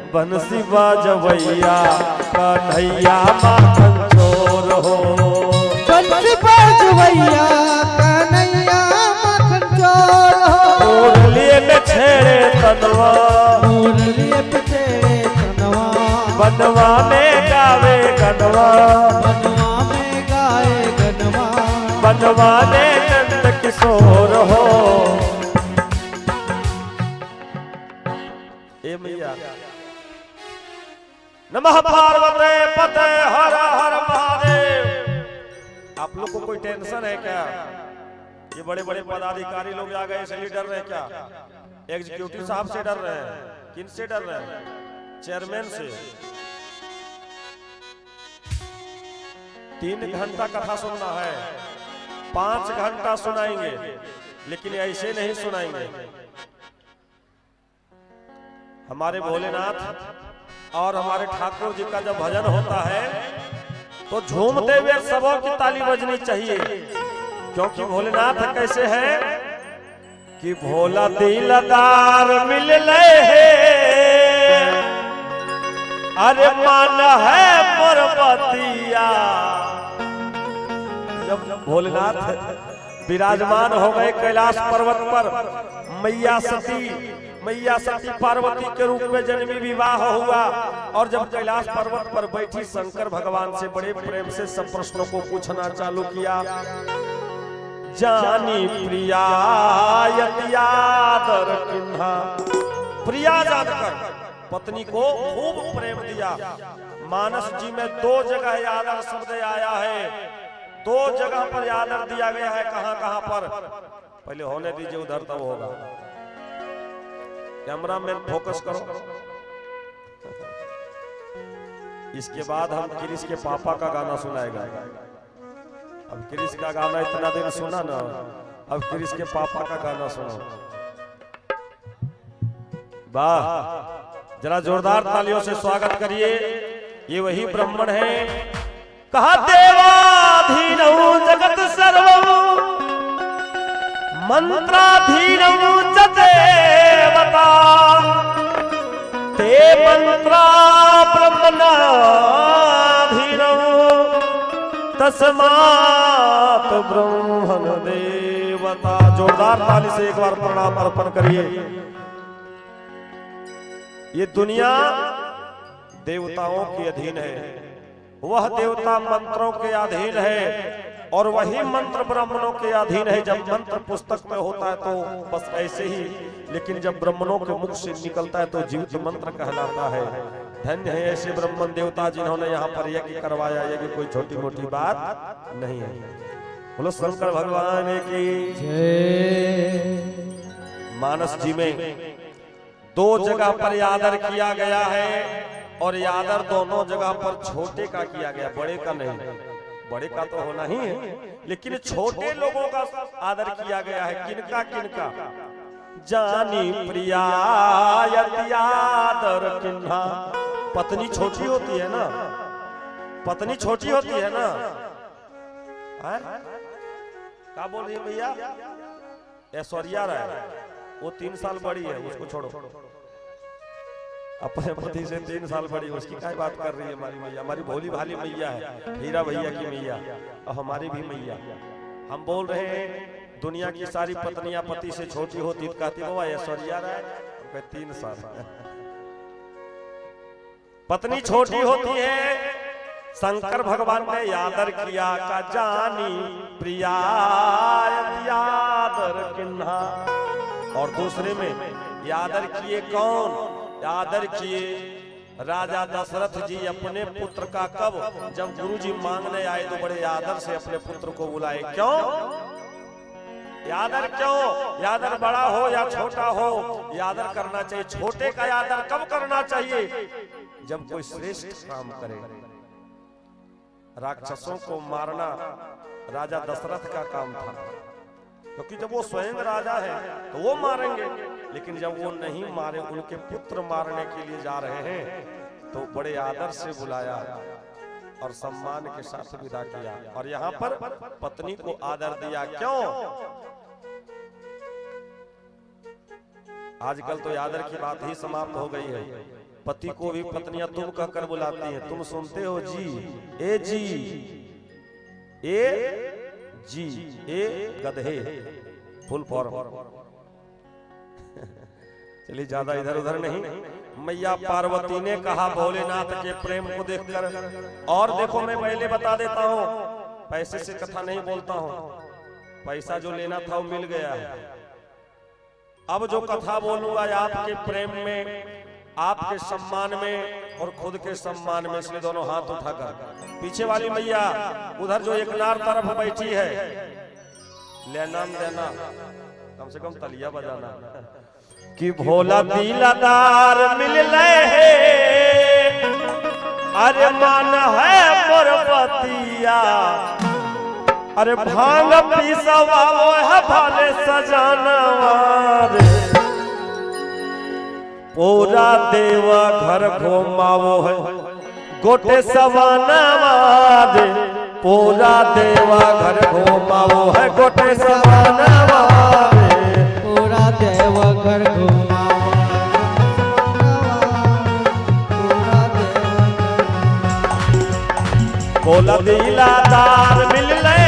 बंसी बाजवैया कन्हैया माखन चोर हो। बंसी बाजवैया कन्हैया माखन चोर हो। मुरलिए में छेड़े तनवा, मुरलिए पे छेड़े तनवा, बनवा में गावे गनवा, बनवा में गाए गनवा, बनवा ने नंद किशोर हो। ए मैया नमः पार्वते पते हर हर महादेव। आप लोग को कोई टेंशन है क्या? ये बड़े बड़े पदाधिकारी लोग आ गए इसलिए डर रहे क्या? एग्जीक्यूटिव साहब से डर रहे हैं? किन से डर रहे हैं? चेयरमैन से। 3 घंटा कथा सुनना है, 5 घंटा सुनाएंगे, लेकिन ऐसे नहीं सुनाएंगे। हमारे भोलेनाथ और हमारे ठाकुर जी का जब भजन होता है तो झूमते हुए सबों की ताली बजनी चाहिए, क्योंकि भोलेनाथ कैसे हैं कि भोला दिलदार मिल ले, अरे मान है पर्वतिया। जब भोलेनाथ विराजमान हो गए कैलाश पर्वत पर, मैया सती पार्वती के रूप में जन्मी, विवाह हुआ, और जब कैलाश पर्वत पर बैठी शंकर भगवान से बड़े प्रेम से सब प्रश्नों को पूछना चालू किया। जानी प्रिया यतियादर किन्हा, प्रिया जानकर पत्नी को खूब प्रेम दिया। मानस जी में 2 जगह आदर शब्द आया है, 2 जगह पर आदर दिया गया है। कहां कहां पर? पहले होने दीजिए, उधर तब होगा। कैमरामैन फोकस करो। इसके बाद हम क्रिस के पापा का गाना सुनाएगा। अब क्रिस का गाना इतना दिन सुना ना, अब क्रिस के पापा का गाना सुनो। वाह, जरा जोरदार तालियों से स्वागत करिए। ये वही ब्राह्मण है, कहा देवाधीनौ जगत सर्वं मंत्राधीनौ च देवता, ते मंत्रा ब्रह्मणाधीनौ तस्मात् ब्रह्मण देवता। जोरदार ताली से एक बार प्रणाम अर्पण करिए। ये दुनिया देवताओं के अधीन है, वह देवता मंत्रों के अधीन है, और वही मंत्र ब्राह्मणों के अधीन है। जब मंत्र पुस्तक में होता है तो बस ऐसे ही, लेकिन जब ब्राह्मणों के मुख से निकलता है तो जीवित मंत्र कहलाता है। धन्य है ऐसे ब्राह्मण देवता जिन्होंने यहाँ पर यज्ञ करवाया। यज्ञ कोई छोटी मोटी बात नहीं है। बोलो शंकर भगवान की जय। मानस जी में 2 जगह पर आदर किया गया है, और आदर दोनों जगह पर छोटे का किया गया, बड़े का नहीं। बड़े का तो होना ही है, लेकिन छोटे लोगों का आदर किया गया है। किनका किनका? जानी प्रिया यतियादर किन्हा। पत्नी छोटी होती है ना, पत्नी छोटी होती है ना। क्या बोल रही है भैया? ऐश्वर्या राय, वो 3 साल बड़ी है, उसको छोड़ो। अपने पति से 3 साल बड़ी, उसकी क्या बात कर रही है हमारी मैया? हमारी भोली भाली मैया है, हीरा भैया की मैया, और हमारी भी मैया। हम बोल रहे हैं दुनिया की सारी पत्नियां पति से छोटी होती तो कहती बाबा ऐश्वर्या राय 3 साल। पत्नी छोटी होती है, शंकर भगवान ने आदर किया का जानी प्रिया आदर किन्हा। और दूसरे में आदर किए कौन? आदर किए राजा दशरथ जी अपने पुत्र का। कब? जब गुरुजी मांगने आए तो बड़े आदर से अपने पुत्र को बुलाए। क्यों? आदर क्यों? आदर बड़ा हो या छोटा हो, आदर करना चाहिए। छोटे का आदर कब करना चाहिए? जब कोई श्रेष्ठ काम करे। राक्षसों को मारना राजा दशरथ का काम था, क्योंकि जब वो स्वयं राजा है तो वो मारेंगे, लेकिन जब वो नहीं मारे, उनके पुत्र मारने के लिए जा रहे हैं, तो बड़े आदर से बुलाया और सम्मान के साथ विदा किया। और यहाँ पर पत्नी को आदर दिया। क्यों? आजकल तो आदर की बात ही समाप्त हो गई है। पति को भी पत्नियां तुम कहकर बुलाती हैं, तुम सुनते हो जी, ए जी, ए जी, ए गधे, फुल फॉर्म। चलिए ज्यादा इधर उधर नहीं। मैया पार्वती ने कहा भोलेनाथ के प्रेम को देखकर। और देखो मैं पहले बता देता हूं, पैसे से कथा नहीं बोलता हूं, पैसा जो लेना था वो मिल गया है। अब जो कथा बोलूंगा आपके प्रेम में, आपके सम्मान में और खुद के सम्मान में, इसलिए दोनों हाथ उठाकर। पीछे वाली मैया उधर जो एक नार तरफ बैठी है, लेना देना, कम से कम तलिया बजाना कि भोला दिलदार मिल ले, अरे मान है मोरबतिया, अरे भांग पीसवा वो है भाले सजानवार, पूरा देवा घर घुमावो है गोटे सवानवार, पूरा देवा घर घुमावो है गोटे सवानवार, पूरा देवा घर घुमावो, पूरा देवा भोला दिलदार मिल ले,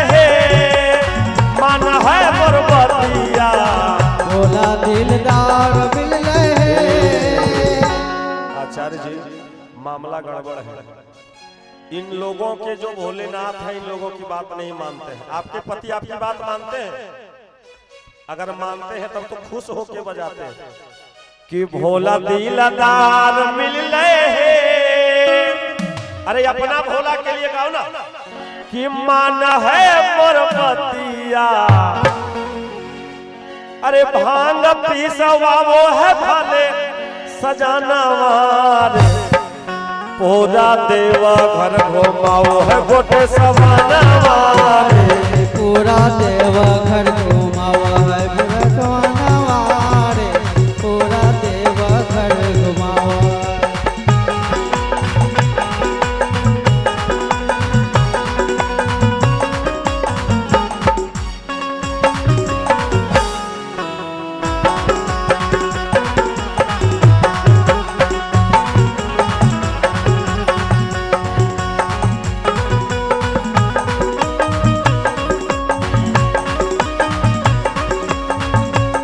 मन है मोरबतिया, भोला दिलदार मिल ले। आचार्य जी मामला गड़बड़ है। इन लोगों के जो भोलेनाथ हैं, इन लोगों की बात नहीं मानते हैं। आपके पति आपकी बात मानते हैं? अगर मानते हैं तब तो खुश होके बजाते हैं कि भोला दिलदार मिल ले। अरे अपना भोला के लिए गाओ ना कि मान है मोरबतिया, अरे भांग पीसवा वो है भले सजानवार, पूरा देवा घर घुमाओ है गोटे सवानवार, पूरा देवा घर घुमावा है गोटे सवानवार, पूरा देवा घर घुमावा।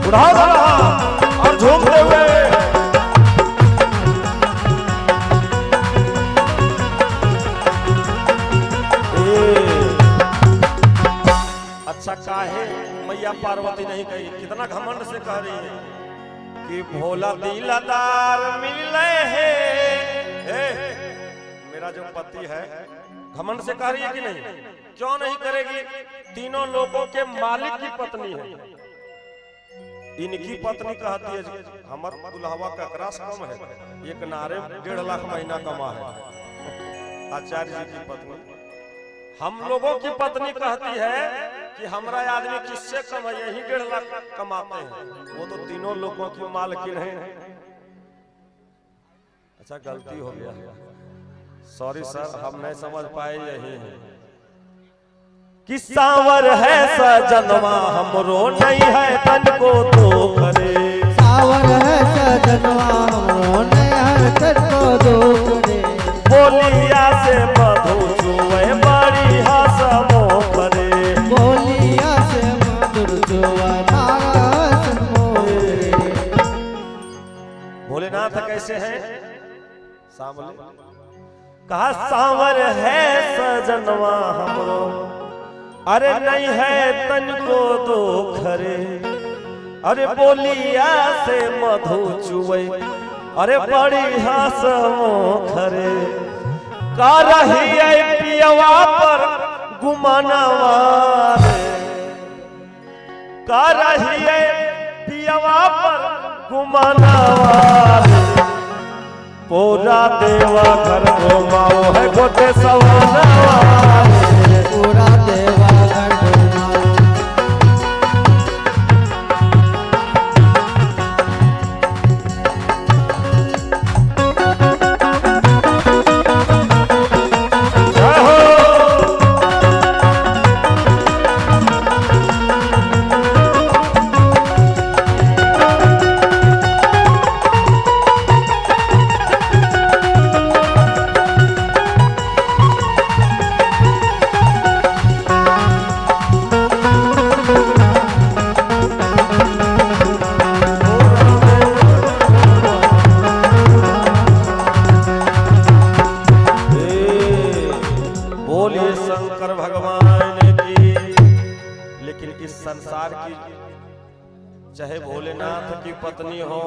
उड़ाओ रहा और झूमते हुए अच्छा काहे मैया पार्वती नहीं कही, कितना घमंड से कह रही है कि भोला दिलदार मिल ले। मेरा जो पति है, घमंड से कह रही है कि नहीं? क्यों नहीं करेगी? तीनों लोगों के मालिक की पत्नी है। इनकी पत्नी कहती है हमर दुल्हवा का क्रास कम है, एक नारे 1.5 लाख महीना कमा है। आचार्य जी की पत्नी, हम लोगों की पत्नी कहती है कि हमारा आदमी किससे कम है, यही 1.5 लाख कमाते हैं। वो तो तीनों लोगों की मालकिन है। अच्छा गलती हो गया, सॉरी सर, हम नहीं समझ पाए। यही है कि सांवर है सजनवा हमरो नहीं है तन को तो करे, सावर है सजनवा हमरो नहीं है तन को तो करे, बोलिया से मधु चुए बड़ी हसमो करे, बोलिया से मधुर जुआ मारा हसमो करे। भोलेनाथ कैसे हैं? सांवले कहा सांवर है सजनवा हमरो, अरे नहीं है तन को तो खरे, अरे बोलिया से मधु चुए, अरे बड़ी हसमो खरे, का रही है पियवा पर गुमानवार, का रही है पियवा पर गुमानवार, पूरा देवा घर घुमाओ है गोटे सवानवार, पूरा देवा घर घुमाओ। जय हो। संसार की, चाहे भोलेनाथ की पत्नी हो,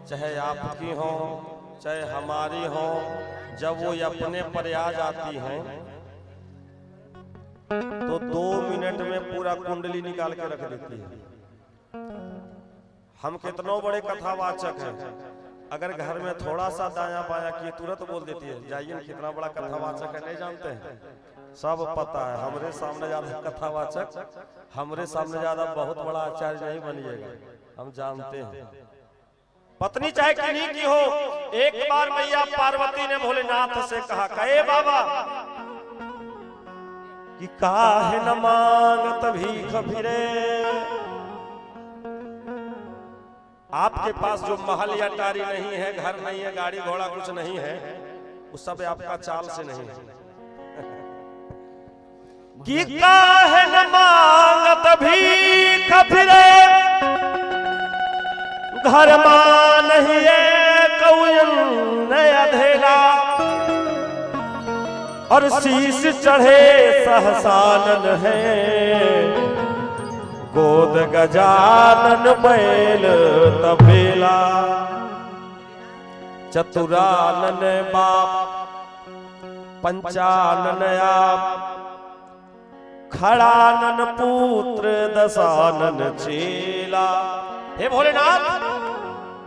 चाहे आपकी हो, चाहे हमारी हो, जब वो अपने पर आ जाती हैं तो 2 मिनट में पूरा कुंडली निकाल के रख देती है। हम कितनों बड़े कथावाचक हैं, अगर घर में थोड़ा सा दाया बाया किए तुरंत बोल देती है, जाइए कितना बड़ा कथावाचक है, नहीं जानते हैं? सब पता है। हमरे सामने ज्यादा कथावाचक, हमरे सामने ज्यादा बहुत बड़ा आचार्य नहीं बनिएगा, हम जानते हैं। पत्नी चाहे किन्हीं की हो, एक बार मैया पार्वती ने भोलेनाथ से कहा, कहे बाबा कि काहे न मांगत भीख फिरे, आपके पास जो महल या टारी नहीं है, घर नहीं है, गाड़ी घोड़ा कुछ नहीं है, वो सब आपका चाल से नहीं है। कि काहे न मांगत भीख फिरे, घर मां नहीं है कौन अधेला, और शीश चढ़े सहसानन है, गोद गजानन बैल तबेला, चतुरानन बाप पंचानन आप, खड़ानन पुत्र दशानन चेला। हे भोलेनाथ,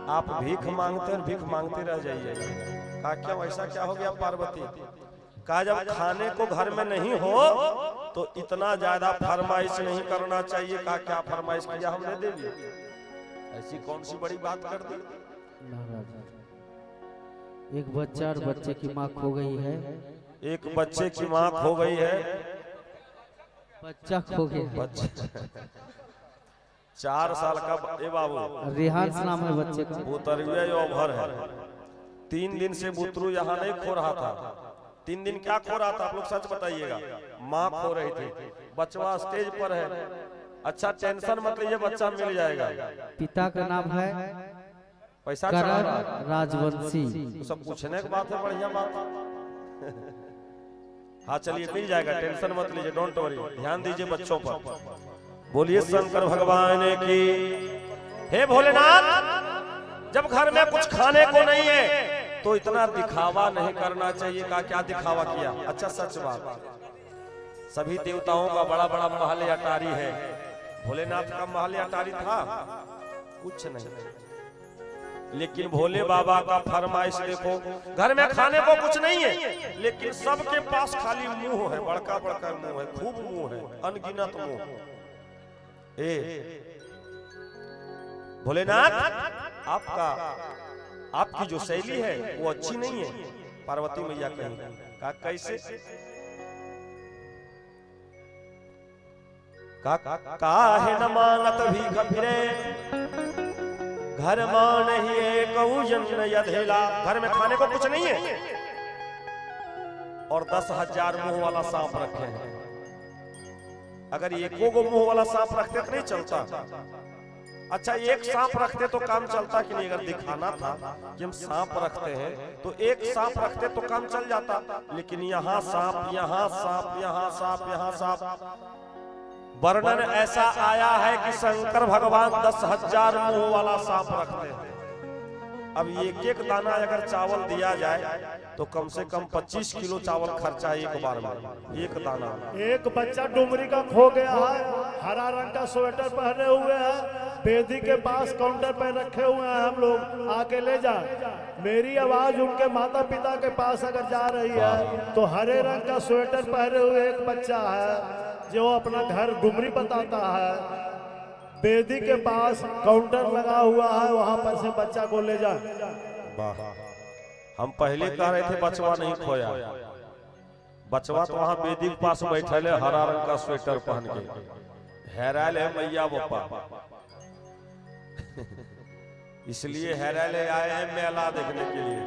आप भीख मांगते और भीख मांगते रह जाइए। कहा क्या वैसा क्या हो गया पार्वती? कहा जब खाने को घर में नहीं हो तो इतना ज्यादा फरमाइश नहीं करना चाहिए। कहा क्या फरमाइश किया हमने, दे दी, ऐसी कौन सी बड़ी बात कर दी? एक बच्चा और बच्चे की माँ खो गई है, एक बच्चे की माँ खो गई है, बच्चा खो गया, बच्चा 4 साल का। ए बाबू, रिहांस नाम है बच्चे का, बुतरुआ ओभर है। 3 दिन से बुतरू यहाँ नहीं खो रहा था। 3 दिन क्या खो रहा था, आप लोग सच बताइएगा? माँ खो रही थी, बच्चा स्टेज पर है। अच्छा टेंशन मत लीजिए, बच्चा मिल जाएगा। पिता का नाम है पैसा करण राजवंशी। तो सब पूछने की बात है, बढ़िया बात। हाँ चलिए मिल जाएगा, टेंशन मत लीजिए, डोंट वरी, ध्यान दीजिए बच्चों पर। बोलिए शंकर भगवान की। हे भोलेनाथ, जब घर में कुछ खाने को नहीं है तो इतना दिखावा नहीं करना चाहिए। का क्या दिखावा किया? अच्छा सच बात, सभी देवताओं का बड़ा बड़ा महल अटारी है, भोलेनाथ का महल अटारी था कुछ नहीं। लेकिन भोले बाबा का फरमाइश देखो, घर में खाने को कुछ नहीं है लेकिन सबके पास खाली मुंह है, बड़का बड़का मुंह है, खूब मुंह है, अनगिनत मुंह। भोलेनाथ, आपकी जो शैली है वो अच्छी नहीं है। पार्वती मैया कही, का कैसे? काहे न मांगत भीख फिरे, घर मां नहीं कौन अधेला। घर में खाने को कुछ नहीं है और 10,000 मुंह वाला सांप रखे हैं। अगर एको को मुंह वाला सांप रखते तो नहीं चलता। अच्छा एक सांप रखते तो काम चलता कि नहीं? अगर दिखाना था कि हम सांप रखते हैं तो एक सांप रखते तो काम चल जाता, लेकिन यहाँ सांप, यहाँ सांप, यहाँ सांप, यहाँ सांप। वर्णन ऐसा आया है कि शंकर भगवान 10,000 मुंह वाला सांप रखते हैं। अब एक एक दाना अगर चावल दिया जाए तो कम से कम 25 किलो चावल खर्चा है एक बार में, एक दाना। एक बच्चा डुमरी का खो गया है, हरा रंग का स्वेटर पहने हुए है, बेदी के पास काउंटर पर रखे हुए हैं, हम लोग आके ले जा। मेरी आवाज उनके माता पिता के पास अगर जा रही है तो हरे रंग का स्वेटर पहने हुए एक बच्चा है जो अपना घर डुमरी बताता है, बेदी के पास काउंटर लगा हुआ है, वहां पर से बच्चा को ले जा। हम पहले कह रहे थे बचवा नहीं खोया, बचवा तो वहां बेदी के पास बैठल है, हरा रंग का स्वेटर पहन के। हैराल है मैया बापा, इसलिए हैराल आए हैं मेला देखने के लिए,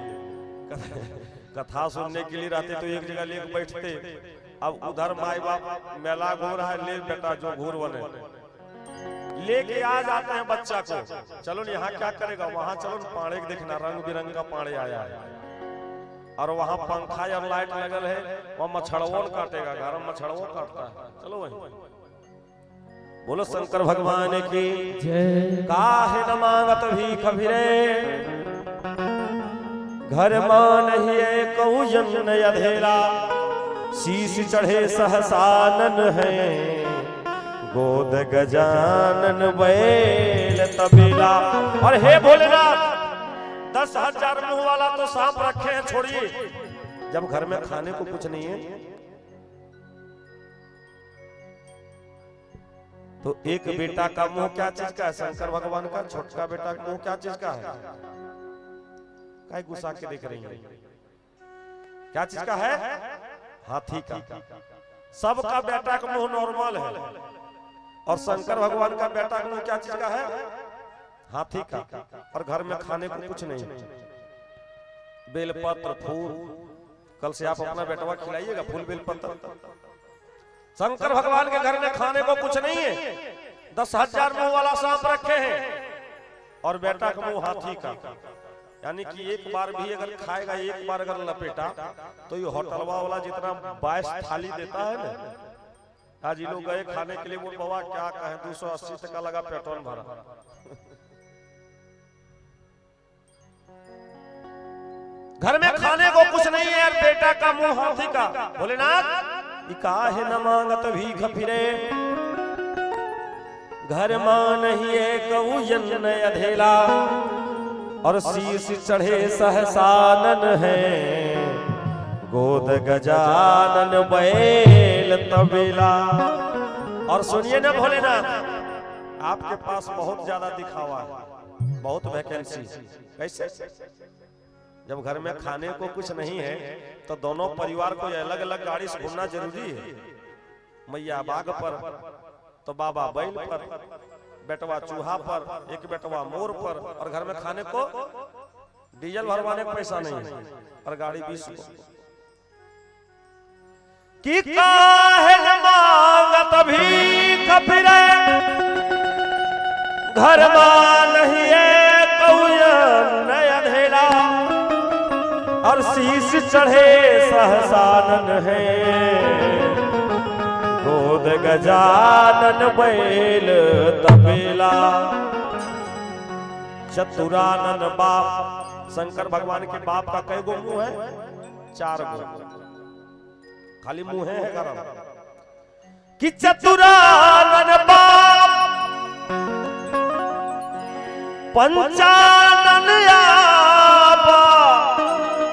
कथा सुनने के लिए रहते तो एक जगह लेकर बैठते। अब उधर माई बाप मेला घूम रहा है, ले बेटा जो घूर बने लेके आ जाते हैं बच्चा को। चलो यहाँ क्या करेगा, वहां चलो पाड़े देखना, रंग बिरंगा पाड़े आया है और वहां पंखा या लाइट लगल है, वहां मछड़वों काटेगा, घर में मछड़वों काटता है, चलो वहीं। बोलो शंकर भगवान की जय। काहे न मांगत भी कभिरे घर मान ही कौजन अधेरा शीश चढ़े सहसानन है गोद गजानन बैल तबेला। और हे भोलेनाथ 10,000 मुंह वाला तो सांप रखे हैं, छोड़िए। जब घर में खाने को कुछ नहीं है तो एक बेटा का मुंह क्या चीज का है? शंकर भगवान का छोटका बेटा का मुंह क्या चीज का है? काय गुस्सा के देख रही है? क्या चीज का है? हाथी का। सबका बेटा का मुंह नॉर्मल है और शंकर भगवान का बेटा का मुंह क्या चीज का है? हाथी का। और घर में खाने को कुछ नहीं, बेलपत्र फूल। कल से आप अपना बेटवा खिलाइएगा फूल बेलपत्र। शंकर भगवान के घर में खाने को कुछ नहीं है, 10,000 मुंह वाला सांप रखे हैं और बेटा का मुंह हाथी का। यानी कि एक बार भी अगर खाएगा, एक बार अगर लपेटा तो ये होटलवा वाला जितना 22 थाली देता है ना। आज ये लोग गए खाने के लिए, बोल बाबा क्या कहें, 280 टका लगा पेट्रोल भरा। घर में खाने को कुछ नहीं है, बेटा का मुंह हाथी का। भोलेनाथ काहे न मांगत भीख फिरे घर मान ही कौजन अधेला और शीश चढ़े सहसानन है गोद गजानन बैल तबेला। और सुनिए ना भोलेनाथ, आपके पास बहुत ज्यादा दिखावा है, बहुत वैकेंसी। कैसे? जब घर में खाने को कुछ नहीं है तो दोनों परिवार को अलग अलग गाड़ी से घूमना जरूरी है। मैया बाघ पर तो बाबा बैल पर, बेटवा चूहा पर, एक बेटवा मोर पर। और घर में खाने को डीजल भरवाने का पैसा नहीं है और गाड़ी 20 को। कि काहे न मांगत भीख फिरे घर मान ही कौजन अधेला और शीश चढ़े सहसानन है गोद गजानन बैल तबेला। चतुरानन बाप, शंकर भगवान के बाप का कई गो मुंह है? 4 गो। खाली मुंह है गरम। कि चतुरानन बाप पंचानन आपा।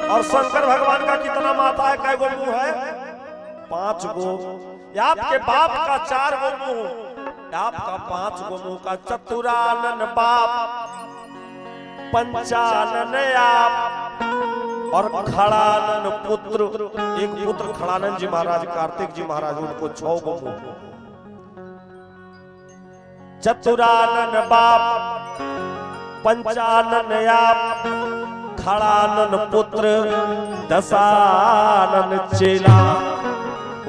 और शंकर भगवान का कितना माथा है? कै गो मुंह है? 5 गो। आपके बाप का 4 गो मुंह, आपका 5 गो मुंह का। चतुरानन बाप पंचानन आप और खड़ानन पुत्र। एक पुत्र खड़ानन जी महाराज, कार्तिक जी महाराज, उनको 6 गो मुंह। चतुरानन बाप पंचानन आप खड़ानन पुत्र दशानन चेला।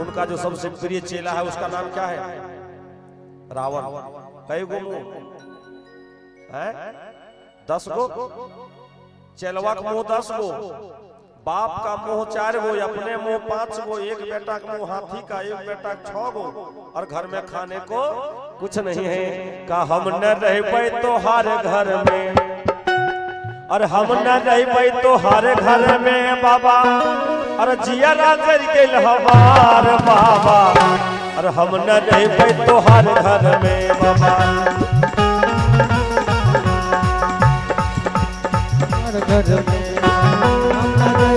उनका जो सबसे प्रिय चेला है उसका नाम क्या है? रावण। कई गो मुंह है? 10 गो। चेलवा का मुंह 10 गो, बाप का मुंह 4 गो, अपने मुंह 5 गो, एक बेटा का मुंह हाथी का, एक बेटा 6 गो। और घर में खाने को कुछ नहीं है। का हम न रह तो हर घर में, और हम न रह तो हर घर में बाबा। और जिया राजर के हमार बाबा, और हम न रह तो हर घर में बाबा। घर में हम न रह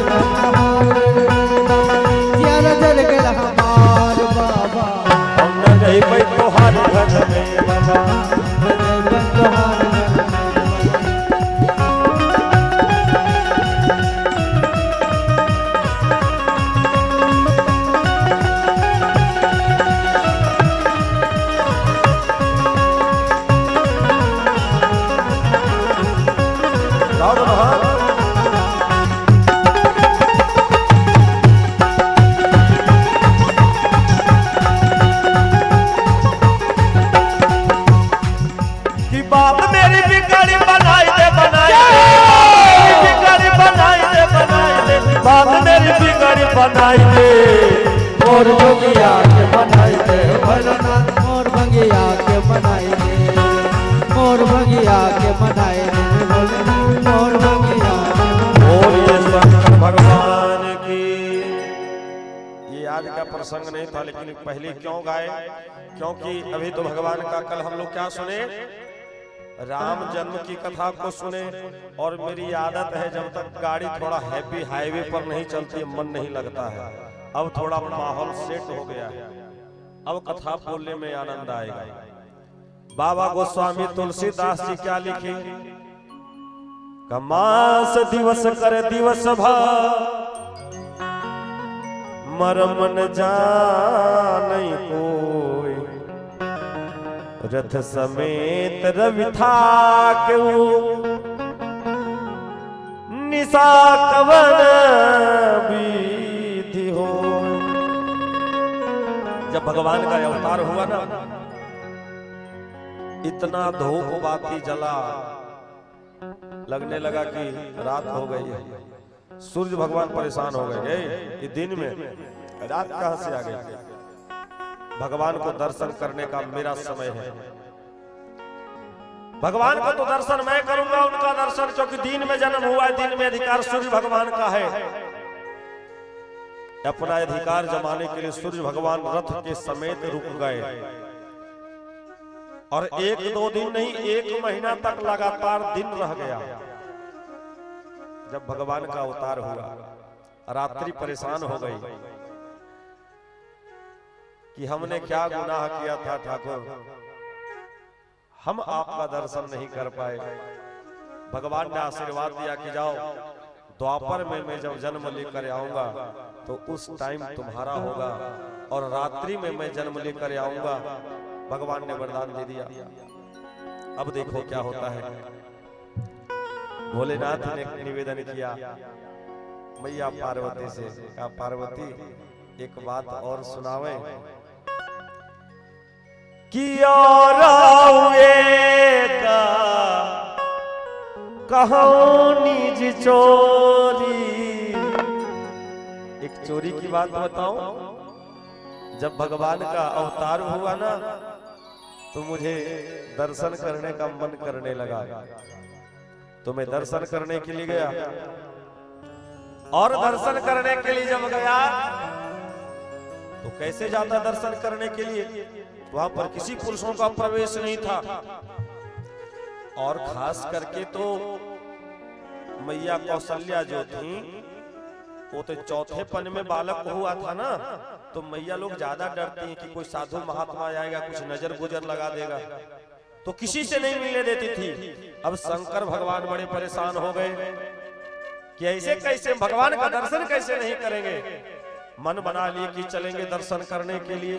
जिया राजर के हमार बाबा। हम न रह तो हर घर में बाबा। बनाई दे मोर जोगिया के बनाई दे भोलेनाथ, मोर भंगिया के मनाएंगे, मोर भंगिया के मनाएंगे, मोर भंगिया बोलिए शंकर भगवान की। ये आज का प्रसंग नहीं था, लेकिन पहले क्यों गाए? क्योंकि अभी तो भगवान का कल हम लोग क्या सुने, राम जन्म की कथा को सुने। और मेरी आदत है जब तक गाड़ी थोड़ा हैप्पी हाईवे पर नहीं चलती मन नहीं लगता है। अब थोड़ा माहौल सेट हो गया है, अब कथा बोलने में आनंद आएगा। बाबा गोस्वामी तुलसीदास जी क्या लिखे, कमास दिवस कर दिवस भा मरम न जानई कोई, रथ समेत रवि था क्यों निशा कवन विधि हो। जब भगवान का अवतार हुआ ना, इतना धूप बाती जला, लगने लगा कि रात हो गई है। सूर्य भगवान परेशान हो गए, ये दिन में रात कहां से आ गई? भगवान को दर्शन करने का मेरा समय है। भगवान को तो दर्शन मैं करूंगा, उनका दर्शन, क्योंकि दिन में जन्म हुआ है, दिन में अधिकार सूर्य भगवान का है। अपना अधिकार जमाने के लिए सूर्य भगवान रथ के समेत रुक गए, और एक दो दिन नहीं, एक महीना तक लगातार दिन रह गया। जब भगवान का अवतार हुआ, रात्रि परेशान हो गई कि हमने क्या गुनाह किया था ठाकुर, हम आपका दर्शन नहीं कर पाए। भगवान ने आशीर्वाद दिया कि जाओ, द्वापर में मैं जब जन्म लेकर आऊंगा तो उस टाइम तुम्हारा होगा, और रात्रि में मैं जन्म लेकर आऊंगा। भगवान ने वरदान दे दिया। अब देखो क्या होता है। भोलेनाथ ने निवेदन किया मैया पार्वती से, कहा पार्वती एक बात और सुनावे कि और कहानी जी चोरी। एक चोरी की बात बताऊं, जब भगवान का अवतार हुआ ना तो मुझे दर्शन करने का मन करने लगा, तो मैं दर्शन करने के लिए गया। और दर्शन करने के लिए जब गया तो कैसे जाता दर्शन करने के लिए, वहां पर किसी पुरुषों का प्रवेश नहीं था। और खास करके तो मैया कौशल्या जो थी, वो तो चौथे पन में बालक हुआ था ना, तो मैया लोग ज्यादा डरती हैं कि कोई साधु महात्मा आएगा, कुछ नजर गुजर लगा देगा, तो किसी से नहीं मिलने देती थी। अब शंकर भगवान बड़े परेशान हो गए कि ऐसे कैसे भगवान का दर्शन कैसे नहीं करेंगे। मन बना लिए कि चलेंगे दर्शन करने के लिए।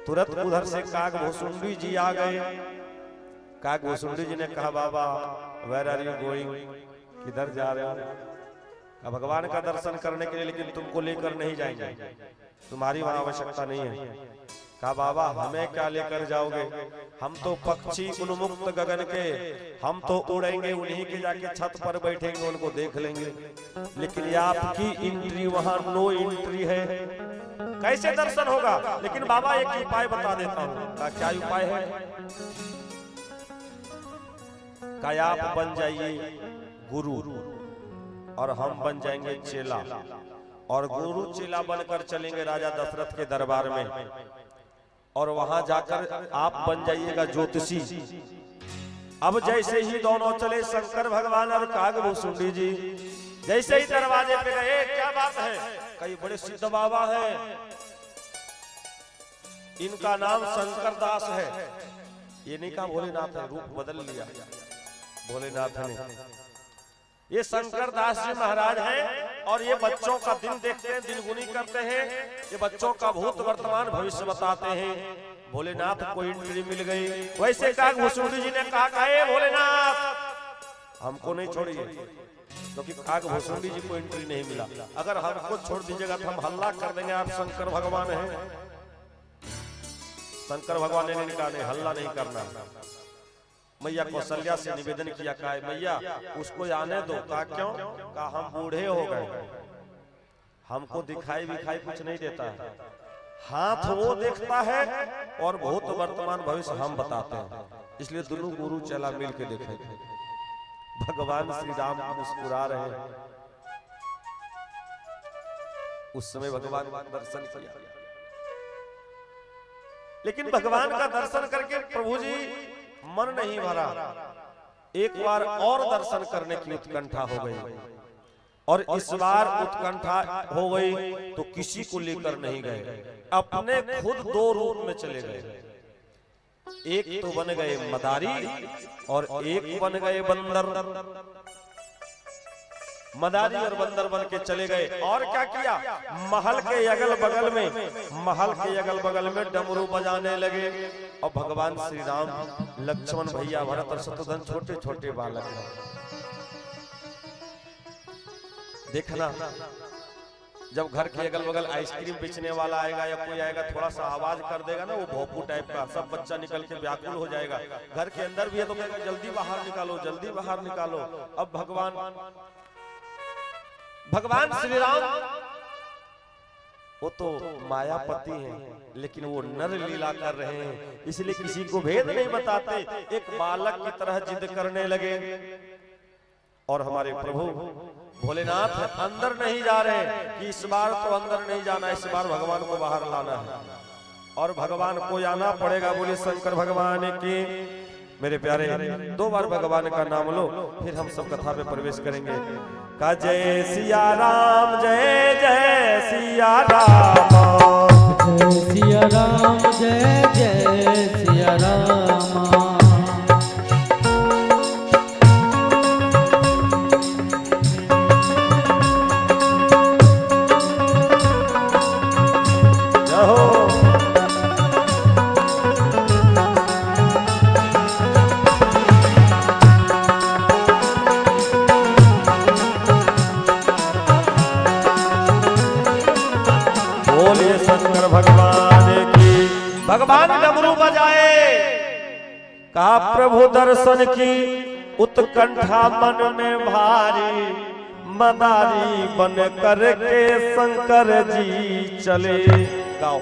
तुरंत उधर से काग भुसुंडी जी आ गए। काग भुसुंडी जी ने कहा बाबा वेयर आर यू गोइंग, किधर जा रहे हो? भगवान का दर्शन करने के लिए, लेकिन तुमको लेकर नहीं जाएंगे, तुम्हारी वहां आवश्यकता नहीं है। कहा बाबा हमें क्या लेकर जाओगे, हम तो पक्षी उन्मुक्त गगन के, हम तो उड़ेंगे, उन्हीं के जाके छत पर बैठेंगे, उनको देख लेंगे, लेकिन ये आपकी एंट्री वहां नो एंट्री है, कैसे दर्शन होगा? लेकिन बाबा एक उपाय बता देता हूँ। कहा क्या उपाय है? कहा आप बन जाइए गुरु और हम बन जाएंगे चेला, और गुरु चेला बनकर चलेंगे राजा दशरथ के दरबार में, और वहां जाकर आप बन जाइएगा ज्योतिषी। अब जैसे ही दोनों चले, शंकर भगवान और काग भुसुंडी जी, जैसे ही दरवाजे पे गए, क्या बात है, कई बड़े सिद्ध बाबा हैं, इनका नाम शंकर दास है। ये नहीं कहा भोलेनाथ है, रूप बदल लिया भोलेनाथ ने। ये शंकर दास जी महाराज हैं, और ये बच्चों का दिन देखते हैं, दिन गुनी करते हैं, ये बच्चों का भूत वर्तमान भविष्य बताते हैं। भोलेनाथ को एंट्री मिल गई। वैसे काग भुसुंडी जी ने कहा भोलेनाथ हमको नहीं छोड़िए, क्योंकि काग भुसुंडी जी को एंट्री नहीं मिला। अगर हमको छोड़ दीजिएगा तो हम हल्ला कर देंगे, आप शंकर भगवान हैं। शंकर भगवान ने कहा नहीं, हल्ला नहीं करना। मैया कौशल्या से निवेदन किया, कहा मैया उसको आने दो। कहा क्यों? कहा हम बूढ़े हो गए, हमको दिखाई विखाई कुछ नहीं देता है, हाथ वो देखता है और भूत वर्तमान भविष्य हम बताते हैं। इसलिए दोनों गुरु चला मिल के देखे। भगवान श्री राम मुस्कुरा रहे हैं। उस समय भगवान का दर्शन किया, लेकिन भगवान का दर्शन करके प्रभु जी मन नहीं भरा। एक बार और दर्शन करने की उत्कंठा हो गई, और इस बार उत्कंठा हो गई तो किसी को लेकर नहीं गए, अपने खुद दो रूप में चले गए। एक तो बन गए मदारी और एक बन गए बंदर। मदारी और बंदर बन के चले गए। और क्या किया, महल के अगल बगल में डमरू बजाने लगे। और भगवान श्री राम, लक्ष्मण भैया, भरत और शत्रुघ्न छोटे छोटे बालक हैं। देखना, जब घर के अगल बगल आइसक्रीम बेचने वाला आएगा या कोई आएगा, थोड़ा सा आवाज कर देगा ना, वो भोपू टाइप का, सब बच्चा निकल के व्याकुल हो जाएगा। घर के अंदर भी है तो कहेगा जल्दी बाहर निकालो, जल्दी बाहर निकालो। अब भगवान श्री राम वो तो मायापति हैं, लेकिन वो नर लीला कर रहे हैं, इसलिए किसी को भेद नहीं बताते। एक बालक की तरह जिद करने लगे। और हमारे प्रभु भोलेनाथ अंदर नहीं जा रहे कि इस बार तो अंदर नहीं जाना, इस बार भगवान को बाहर लाना है, और भगवान को आना पड़ेगा। बोले शंकर भगवान की। मेरे प्यारे, दो बार भगवान का नाम लो, फिर हम सब कथा में प्रवेश करेंगे। का जय सिया राम, जय जय सिया राम, जय सिया राम, जय जय सिया राम। शंकर भगवान की। भगवान डमरू बजाए, कहा प्रभु दर्शन की उत्कंठा मन में भारी, मदारी बन करके शंकर जी चले। गाओ।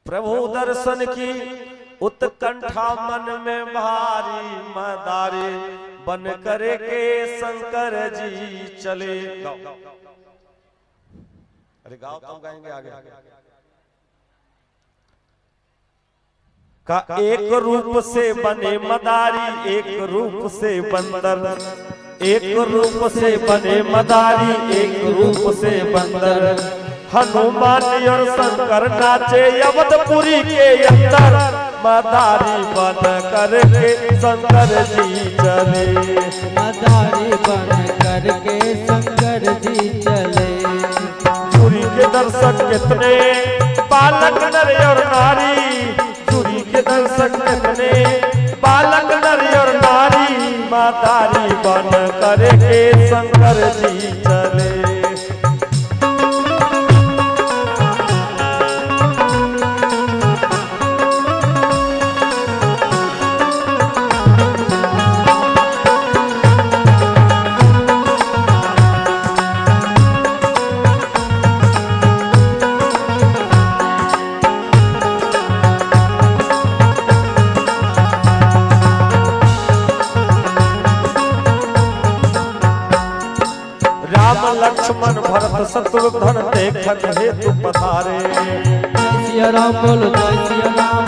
प्रभु दर्शन की उत्कंठा मन में भारी, मदारी बन करके शंकर जी चले। गाओ। अरे गाओ, तुम गाएंगे आगे। का एक रूप से बने मदारी, एक रूप से बंदर, एक रूप से बने मदारी, एक रूप से बंदर। हनुमान और शंकर नाचे अवधपुरी के अंदर, मदारी बन करके शंकर जी चले। मदारी बन करके शंकर जी चले। चूड़ी के दर्शक कितने बालक नर और नारी, चूड़ी के दर्शक कितने बालक नर और नारी, मदारी बन करके शंकर जी चले। लक्ष्मण भरत शत्रुघ्न देखत हेतु पधारे। जय सिया राम बोलो, जय सिया राम,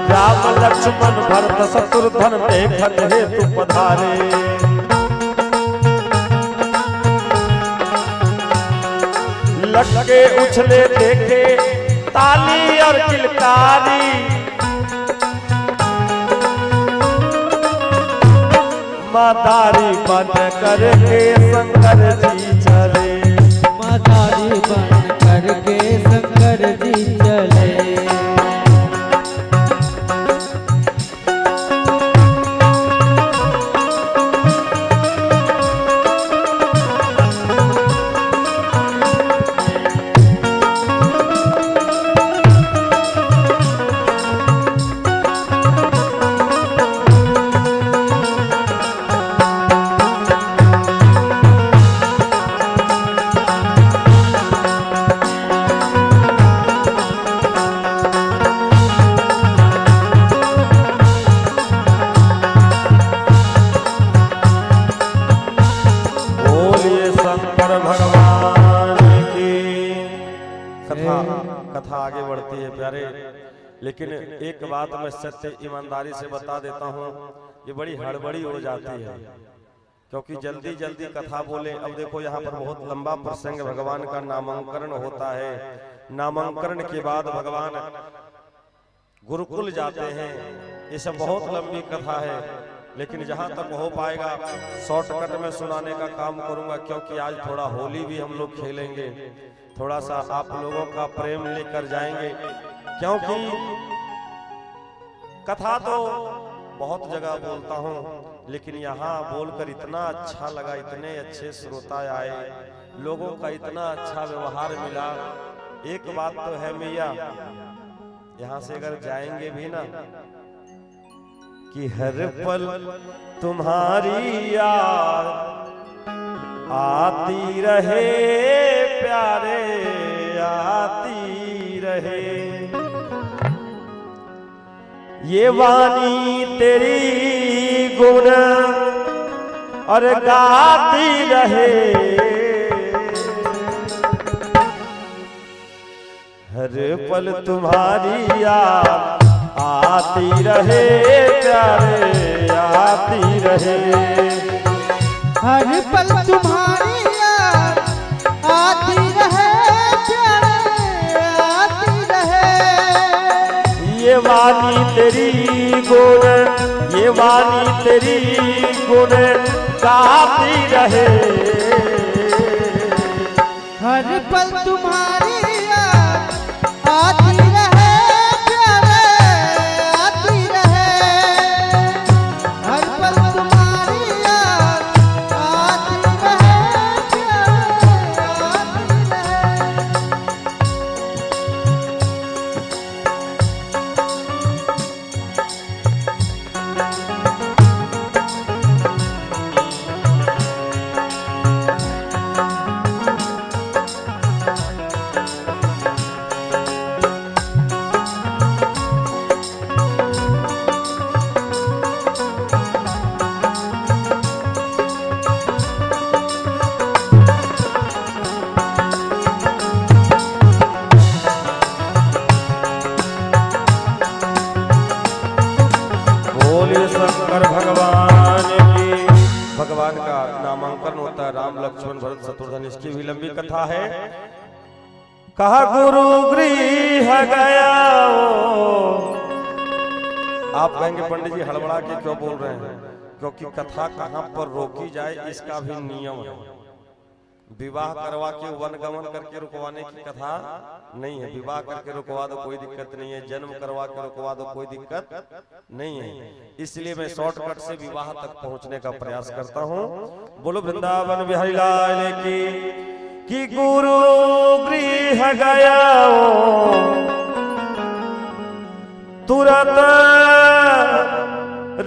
राम लक्ष्मण भरत शत्रुघ्न देखत हेतु पधारे। लटके उछले देखे ताली और किलकारी, मदारी बन करके शंकर जी चले। मदारी बन करके शंकर जी चले। लेकिन एक बात मैं सत्य ईमानदारी से बता देता हूँ, ये बड़ी हड़बड़ी हो जाती है, क्योंकि जल्दी जल्दी कथा बोले। अब देखो यहाँ पर बहुत लंबा प्रसंग, भगवान का नामांकन होता है। नामांकन के बाद भगवान गुरुकुल जाते हैं। ये सब बहुत लंबी कथा है, लेकिन जहां तक हो पाएगा शॉर्टकट में सुनाने का काम करूंगा, क्योंकि आज थोड़ा होली भी हम लोग खेलेंगे, थोड़ा सा आप लोगों का प्रेम लेकर जाएंगे। क्योंकि कथा तो बहुत जगह बोलता हूं, लेकिन यहाँ बोलकर इतना अच्छा लगा, इतने अच्छे श्रोता आए, लोगों का इतना अच्छा व्यवहार मिला। एक बात तो है मैया, यहाँ से अगर जाएंगे भी ना, कि हर पल तुम्हारी याद आती रहे प्यारे, आती रहे। ये वाणी तेरी गुण और गाती रहे, हर पल तुम्हारी याद आती रहे प्यारे, आती रहे। हर पल तुम्हारी याद आती रहे प्यारे, आती रहे। ये वाणी तेरी गुण, ये वाणी तेरी गुण गाती रहे, हर पल तुम्हारी याद आती रहे प्यारे, आती रहे। हर पल तुम्हारी याद आती रहे प्यारे, आती रहे। बोले शंकर भगवान की। भगवान का नामांकन होता है, राम लक्ष्मण भरत शत्रुघ्न, इसकी भी लंबी कथा है। कहा गुरु गृह गया वो। आप कहेंगे पंडित जी हड़बड़ा के क्यों बोल रहे हैं? क्योंकि कथा कहाँ पर रोकी जाए इसका भी नियम है। विवाह करवा के वन गमन करके रुकवाने की कथा नहीं है। विवाह करके रुकवा दो कोई दिक्कत नहीं है, जन्म करवा के रुकवा दो कोई दिक्कत नहीं है। इसलिए मैं शॉर्टकट से विवाह तक पहुंचने का प्रयास करता हूं। बोलो वृंदावन बिहारी लाल की। कि गुरु गृह गया तुरंत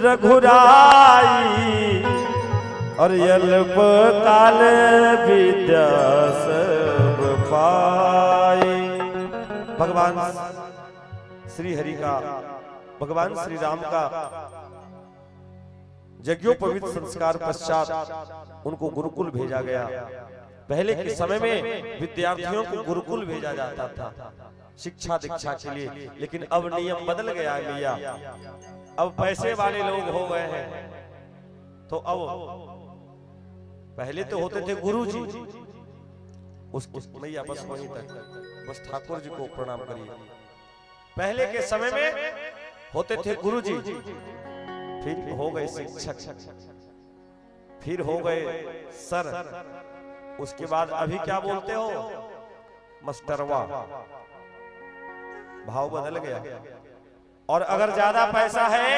रघुराई, और अल्प काल विद्या सब पाई। भगवान श्री हरि का, भगवान श्री राम का यज्ञोपवीत संस्कार पश्चात उनको गुरुकुल भेजा गया। पहले के समय में विद्यार्थियों को गुरुकुल भेजा जाता था शिक्षा दीक्षा के लिए, लेकिन अब नियम बदल गया है भैया। अब पैसे वाले लोग हो गए हैं, तो अब पहले तो होते थे गुरु जी, उसको मैया बस वहीं तक, बस ठाकुर जी को प्रणाम करिए। पहले के समय में होते थे गुरु जी, फिर हो गए शिक्षक, फिर हो गए सर, उसके बाद अभी क्या बोलते हो? मास्टरवा। भाव बदल गया। और अगर ज्यादा पैसा है,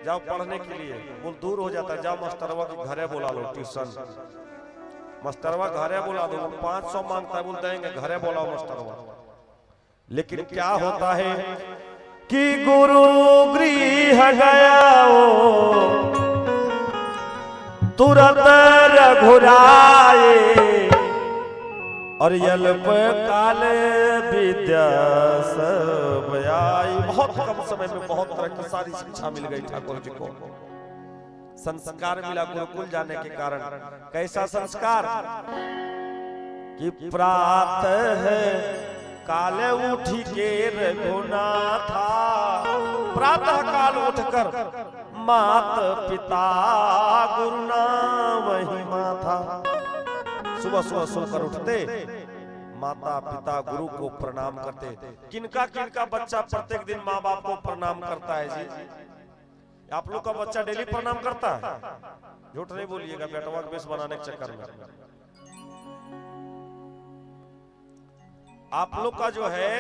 जाओ पढ़ने के लिए, बोल दूर हो जाता, जाओ मास्टरवा के घरे बुला लो ट्यूशन। मास्टरवा घरे बुला दो, 500 मांगता है, बोल देंगे घरे बुलाओ मास्टरवा। लेकिन क्या होता है कि गुरु गृह गया तुरंत रघुराए, और अल्प काल विद्या सब आई। बहुत कम समय में बहुत तरह की सारी शिक्षा मिल गई ठाकुर जी को। संस्कार मिला गुरुकुल जाने के कारण। कैसा संस्कार? कि प्रातः काले उठी के रघुनाथा, प्रातः काल उठकर मात पिता गुरु नाम ही माथा। सुबह सुबह सोकर उठते, माता पिता गुरु को प्रणाम करते। किनका किनका बच्चा प्रत्येक दिन माँ बाप को प्रणाम करता है जी? आप लोग का बच्चा डेली प्रणाम करता है? झूठ नहीं बोलिएगा बेटवा के बेस बनाने के चक्कर में। आप लोग का जो है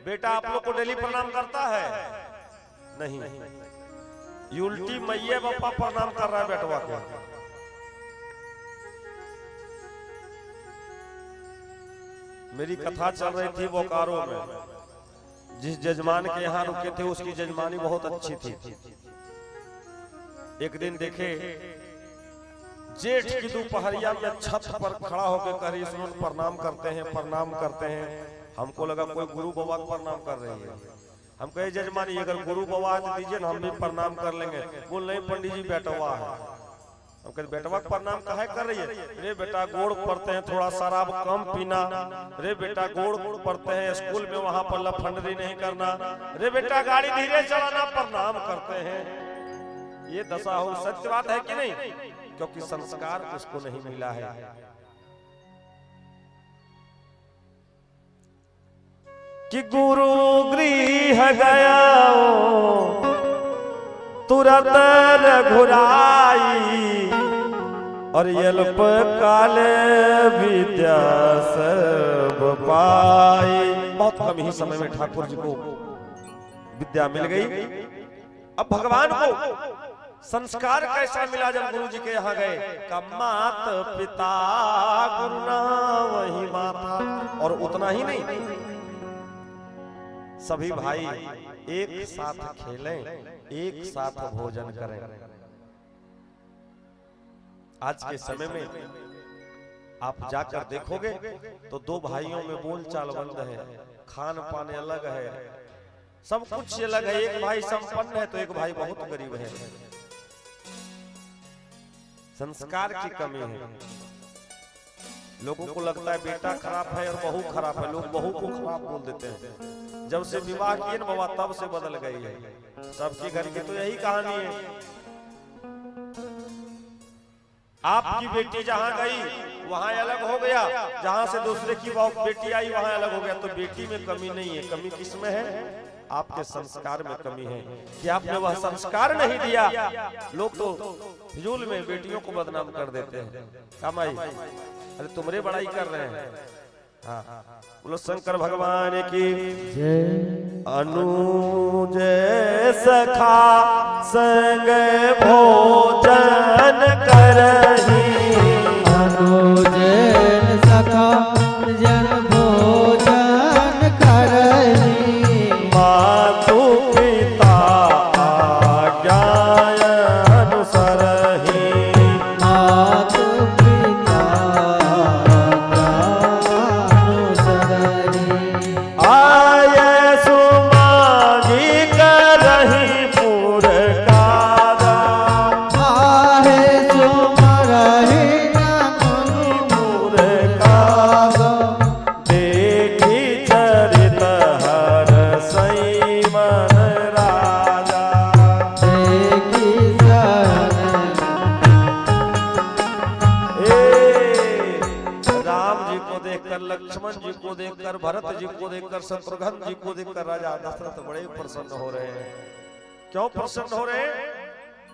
बेटा आप लोग को डेली प्रणाम करता है? नहीं, उल्टी मैया बापा प्रणाम कर रहा है बेटवा को। मेरी कथा चल रही थी बोकारो में, जिस जजमान के यहाँ रुके थे उसकी जजमानी बहुत अच्छी थी। एक दिन देखे जेठ की दोपहरिया में छत पर खड़ा होकर कह रही सुन प्रणाम करते हैं, प्रणाम करते हैं। हमको लगा कोई गुरु बाबा को प्रणाम कर रही है। हम कहे जजमानी अगर गुरु बाबा तो दीजिए ना, हम भी प्रणाम कर लेंगे। बोल नहीं पंडित जी बेटवा है। हम कहते बेटवा को प्रणाम काहे कर रही है? रे बेटा गोड़ पड़ते हैं, थोड़ा शराब कम पीना। रे बेटा गोड़ पड़ते हैं, स्कूल में वहां पर लफंडरी नहीं करना। रे बेटा गाड़ी धीरे चलाना, प्रणाम करते हैं। ये दशा हो, सत्य बात है कि नहीं? क्योंकि संस्कार उसको नहीं मिला है। कि गुरु गृह गया तुरंत रघुराई, और अल्प काल विद्या सब पाई। बहुत कम ही समय में ठाकुर जी को विद्या मिल गई। अब भगवान को संस्कार कैसा मिला जब गुरु जी के यहाँ गए? का मात पिता गुरु नाम ही माता। और उतना ही नहीं, सभी भाई एक साथ खेलें, एक साथ भोजन करें। आज के समय में आप जाकर देखोगे तो दो भाइयों में बोलचाल बंद है, खान पान अलग है, सब कुछ अलग है। एक भाई संपन्न है तो एक भाई बहुत गरीब है। संस्कार की कमी है। लोगों को लगता है बेटा खराब है और बहू खराब है, लोग बहू को खराब बोल देते हैं। जब से विवाह किए ना बाबा तब से बदल गई है। सबके घर की तो यही कहानी है। आपकी बेटी जहां गई वहां अलग हो गया, जहां से दूसरे की बेटी आई वहां अलग हो गया। तो बेटी में कमी नहीं है, कमी किस में है? आपके संस्कार में कमी है कि आपने वह संस्कार नहीं दिया। लोग तो फिजूल में बेटियों को बदनाम कर देते हैं। कमाई, अरे तुमरे बड़ाई कर रहे हैं। हाँ, बोलो शंकर भगवान की अनुज सखा संग भोजन करही, अनुज सखा जन भोजन करही, मातु पिता आज्ञा अनुसरहि, मातु पिता अनुसरहि, आय सुमागी करहि पुरकारा, आहे सुमरहि नमु पुरकारा, देखी चरित हर सई मन राजा, देखी शरण राम जी को देखकर, लक्ष्मण जी को देखकर, भरत जी को देखकर, शत्रुघ्न जी को देखकर राजा दशरथ बड़े प्रसन्न हो रहे हैं। क्यों प्रसन्न हो रहे हैं?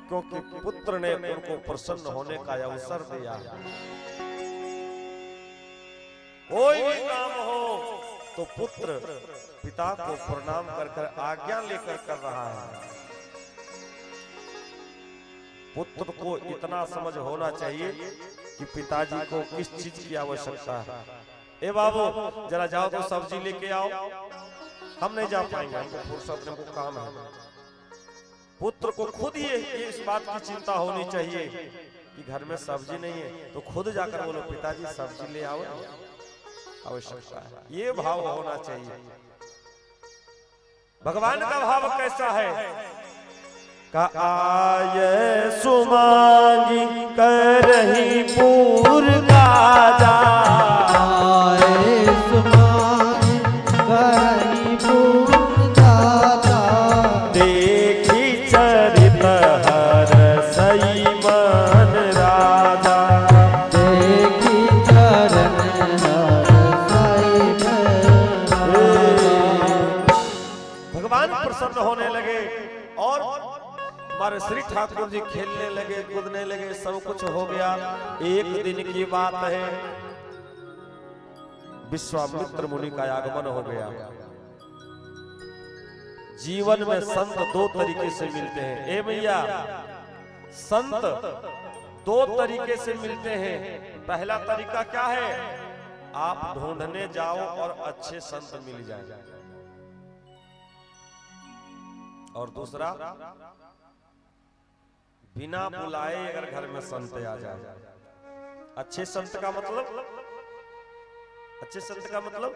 क्योंकि पुत्र ने उनको प्रसन्न होने का अवसर दिया। कोई भी काम हो तो पुत्र पिता को प्रणाम कर कर आज्ञा लेकर कर रहा है। पुत्र को इतना समझ होना चाहिए कि पिताजी को किस चीज की आवश्यकता है। ए बाबू जरा जाओ तो सब्जी लेके आओ। हम नहीं जा पाएंगे, हमको फुर्सत नहीं, हमको काम है। पुत्र को खुद ही इस बात की चिंता होनी चाहिए कि घर में सब्जी नहीं है तो खुद जाकर बोलो पिताजी सब्जी ले आओ, आवश्यकता है। ये भाव होना चाहिए। भगवान का भाव कैसा है? का आय सुमांगी करही पूर काजा, आए सुमांगी हमारे श्री ठाकुर जी खेलने लगे, कूदने लगे, सब कुछ हो गया। एक दिन की बात है, विश्वामित्र मुनि का आगमन हो गया। जीवन में संत दो तरीके से मिलते हैं। ए भैया, संत दो तरीके से मिलते हैं। पहला तरीका क्या है? आप ढूंढने जाओ और अच्छे संत मिल जाए। और दूसरा, बिना बुलाए अगर घर में संत आ जाए। अच्छे संत का मतलब, अच्छे संत का मतलब,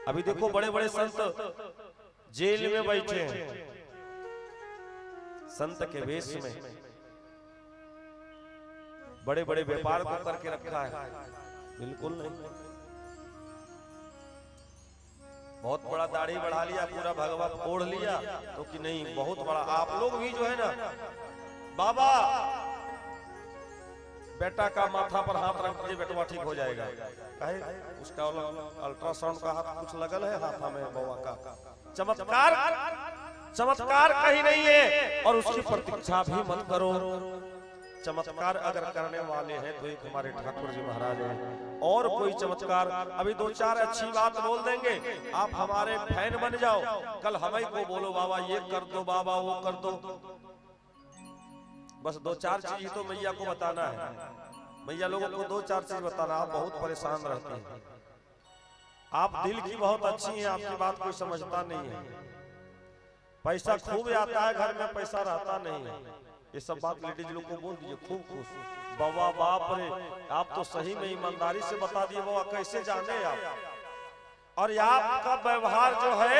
अभी देखो बड़े बड़े संत जेल में बैठे हैं, संत के वेश में, बड़े बड़े व्यापार को करके रखा है। बिल्कुल नहीं। बहुत बड़ा दाढ़ी बढ़ा लिया, पूरा भगवा ओढ़ लिया, तो कि नहीं बहुत बड़ा। आप लोग भी जो है ना, बाबा बेटा का माथा पर हाथ रख दीजिए, बेटवा ठीक हो जाएगा। कहे उसका अल्ट्रासाउंड का हाथ कुछ लगल है हाथ में बाबा का। चमत्कार, चमत्कार कहीं नहीं है, और उसकी प्रतीक्षा भी मत करो। चमत्कार अगर करने वाले हैं तो एक हमारे ठाकुर जी महाराज हैं, और कोई चमत्कार अभी दो चार अच्छी बात बोल देंगे, आप हमारे फैन बन जाओ। कल हमें को बोलो बाबा ये कर दो, बाबा वो कर दो। बस दो चार चीज तो मैया को बताना है। मैया लोगों को दो चार चीज बताना। आप बहुत परेशान रहते हैं, आप दिल की बहुत अच्छी हैं, आपकी बात कोई समझता नहीं है। पैसा खूब आता है, घर में पैसा रहता नहीं है। ये सब बात लेडीज लोग को बोल दीजिए खूब खुश। बाबा बाप रे, आप तो सही में ईमानदारी से बता दिए बाबा, कैसे जाने आप। और आपका व्यवहार जो है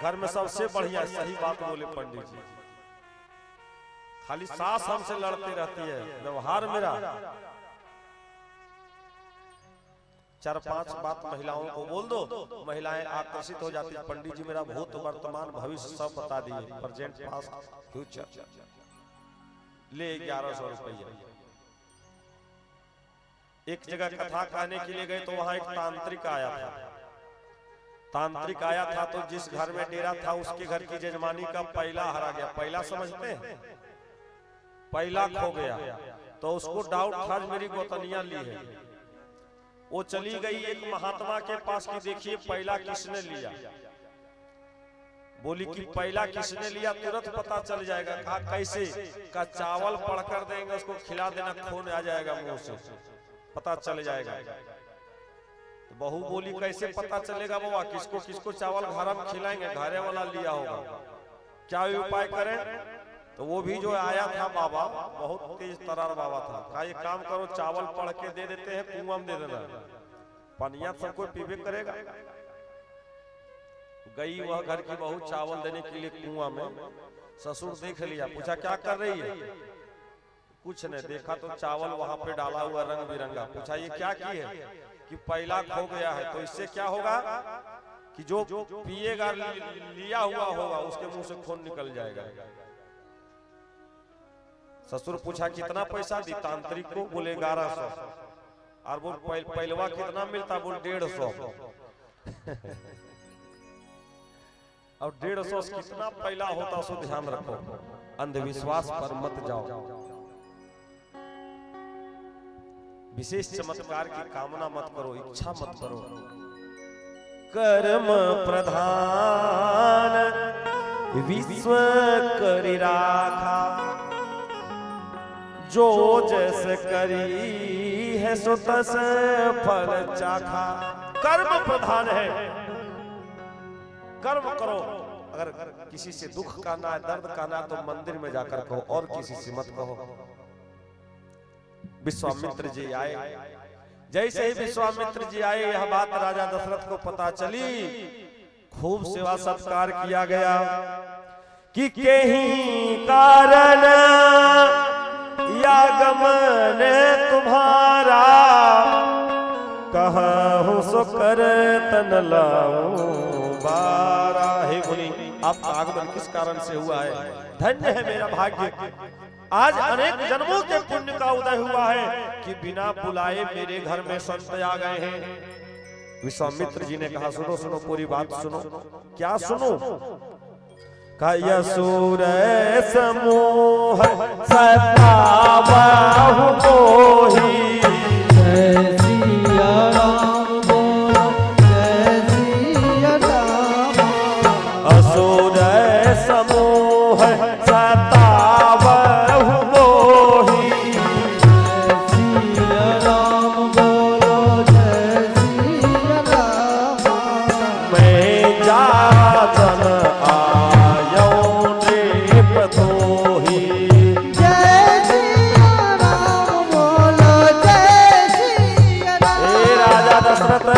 घर में सबसे बढ़िया, सही बात बोले पंडित जी। खाली सास हमसे लड़ती रहती है, व्यवहार मेरा। चार पांच बात महिलाओं को बोल दो, महिलाएं आकर्षित हो जाती है। पंडित जी मेरा भूत वर्तमान भविष्य सब बता दिए, प्रेजेंट पास्ट फ्यूचर। ले 1100 रुपया। एक जगह कथा कहने के लिए गए तो वहां एक तांत्रिक आया था। तांत्रिक आया था तो जिस घर में डेरा था उसके घर की जजमानी का पैला हरा गया। पैला समझते हैं? पैला खो गया तो उसको डाउट था मेरी गोतनिया ली है। वो चली गई एक महात्मा के पास कि देखिए पैला किसने लिया। बोली कि पैला किसने लिया तुरंत पता चल जाएगा। कहा कैसे? का चावल पड़कर देंगे उसको खिला देना, खून आ जाएगा मुंह से, पता चल जाएगा। तो बहू बोली कैसे पता चलेगा बाबा, किसको किसको चावल घर में खिलाएंगे, घरे वाला लिया होगा, क्या उपाय करें? तो वो भी जो आया था बाबा, बहुत तेज तरार बाबा था। कहा एक काम करो, चावल पढ़ के दे देते हैं, कुआं में दे देना, पनिया सबको पीबे करेगा। गई वह घर की बहू चावल देने के लिए कुआं में। ससुर देख लिया, पूछा क्या कर रही है? कुछ नहीं, देखा तो चावल वहां पे डाला हुआ रंग बिरंगा। पूछा ये क्या की है? कि पैला खो गया है। तो इससे क्या होगा कि जो पिएगा लिया हुआ होगा उसके मुंह से खून निकल जाएगा। ससुर पूछा कितना पैसा दी तांत्रिक को? बोले 1100। और बोल पैलवा कितना मिलता? बोल 150। और 150 कितना पैला होता सो ध्यान रखो, अंधविश्वास पर मत जाओ। विशेष चमत्कार की कामना मत करो, इच्छा मत करो। कर्म प्रधान विश्व करि राखा, जो जैसे करी है सो तस फल चाखा। कर्म प्रधान है, कर्म करो। अगर किसी से दुख कहना है, दर्द कहना है तो मंदिर में जाकर कहो, और किसी से मत कहो। विश्वामित्र जी आए, जैसे ही विश्वामित्र जी आए यह बात राजा दशरथ को पता चली। खूब सेवा सत्कार किया गया कि केहि कारण यागमन तुम्हारा, कहूं सो कर तन लाऊं बारा। हे मुनि, आपका आगमन किस कारण से हुआ है? धन्य है मेरा भाग्य, आज अनेक जन्मों के पुण्य का उदय हुआ है कि बिना बुलाए मेरे घर में संत आ गए हैं। विश्वामित्र जी ने कहा सुनो सुनो, पूरी बात सुनो। क्या सुनो? असुर समूह सतावहु मोहि। जय सिया राम बोलो जय सिया राम। असुर समूह सतावहु मोहि। जय सिया राम बोलो जय सिया राम। मैं जातन आयो नृप तोहि। जय सिया राम बोलो जय सिया राम। हे राजा दशरथ,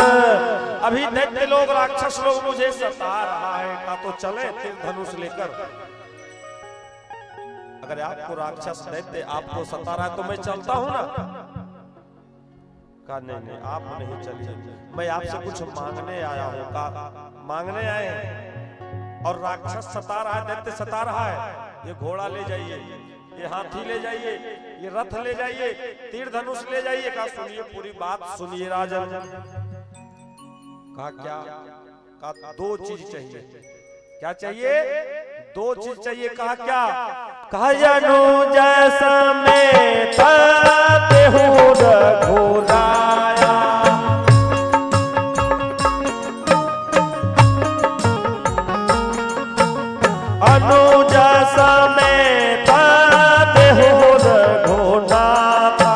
अभी दैत्य लोग राक्षस लोग मुझे सता रहा है, का तो चले तीर धनुष लेकर। अगर आपको राक्षस दैत्य आपको सता रहा है तो मैं चलता हूं ना। कहा नहीं नहीं आप नहीं चलिए, मैं आपसे कुछ मांगने आया हूं। का मांगने आए हैं और राक्षस सता रहा है, दैत्य सता रहा है। ये घोड़ा ले जाइए, ये हाथी ले जाइए, ये रथ ले जाइए, तीर धनुष ले जाइए। कहा सुनिए पूरी बात सुनिए राजन। कहा क्या? कहा दो चीज चाहिए। क्या चाहिए? दो चीज चाहिए। कहा क्या? कहा अनुज समेत देहु रघुराया। अनुज समेत देहु रघुनाथा।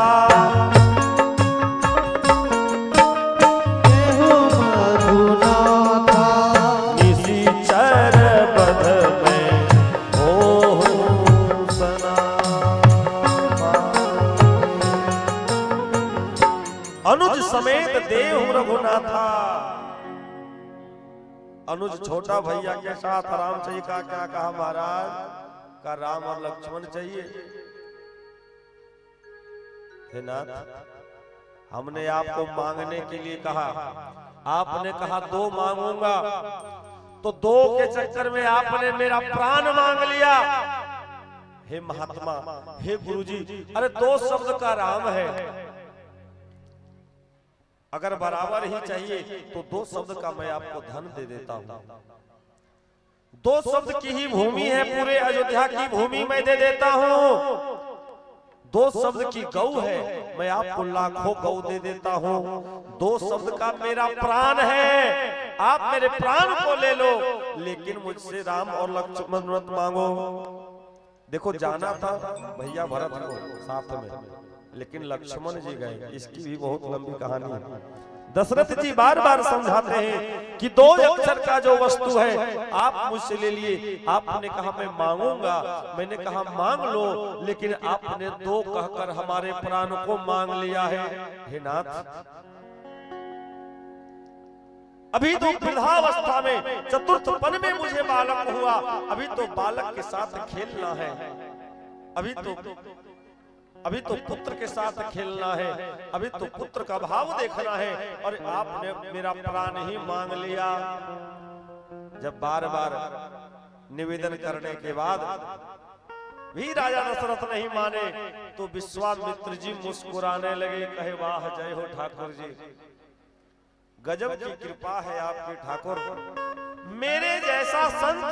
देहु मधुनाथा। निशिचर बध में मोहु सना। अनुज समेत देहु रघुनाथा। अनुज छोटा भैया के साथ राम चाहिए। का क्या कहा महाराज? का राम और लक्ष्मण चाहिए। हे नाथ, हमने आपको मांगने के लिए कहा, आपने कहा दो मांगूंगा, तो दो के चक्कर में आपने मेरा प्राण मांग लिया। हे महात्मा, हे गुरुजी, अरे दो शब्द का राम है। अगर बराबर ही चाहिए तो दो शब्द का मैं आपको धन दे देता हूं। दो शब्द की ही भूमि है, पूरे अयोध्या की भूमि मैं दे देता हूं। दो शब्द की गौ है, मैं आपको लाखों गौ दे देता हूं। दो शब्द का मेरा प्राण है, आप मेरे प्राण को ले लो, लेकिन मुझसे राम और लक्ष्मण मत मांगो। देखो जाना था भैया भरत को साथ में, लेकिन लक्ष्मण जी गए। इसकी भी बहुत लंबी कहानी है। दशरथ जी बार बार समझाते हैं कि दो अक्षर का जो वस्तु है आप मुझसे ले लिए। आपने कहा मैं मांगूंगा, मैंने कहा मांग लो, लेकिन आपने दो कहकर हमारे प्राण को मांग लिया है। हे नाथ, अभी तो वृद्धावस्था में चतुर्थ पन में मुझे बालक हुआ, अभी तो बालक के साथ खेलना है, अभी तो पुत्र के साथ खेलना है, अभी तो पुत्र का भाव देखना है, और आपने मेरा प्राण ही मांग लिया। जब बार बार निवेदन करने के बाद भी राजा दशरथ नहीं माने, तो विश्वामित्र जी मुस्कुराने लगे, कहे वाह जय हो ठाकुर जी, गजब की कृपा है आपकी ठाकुर। मेरे जैसा संत,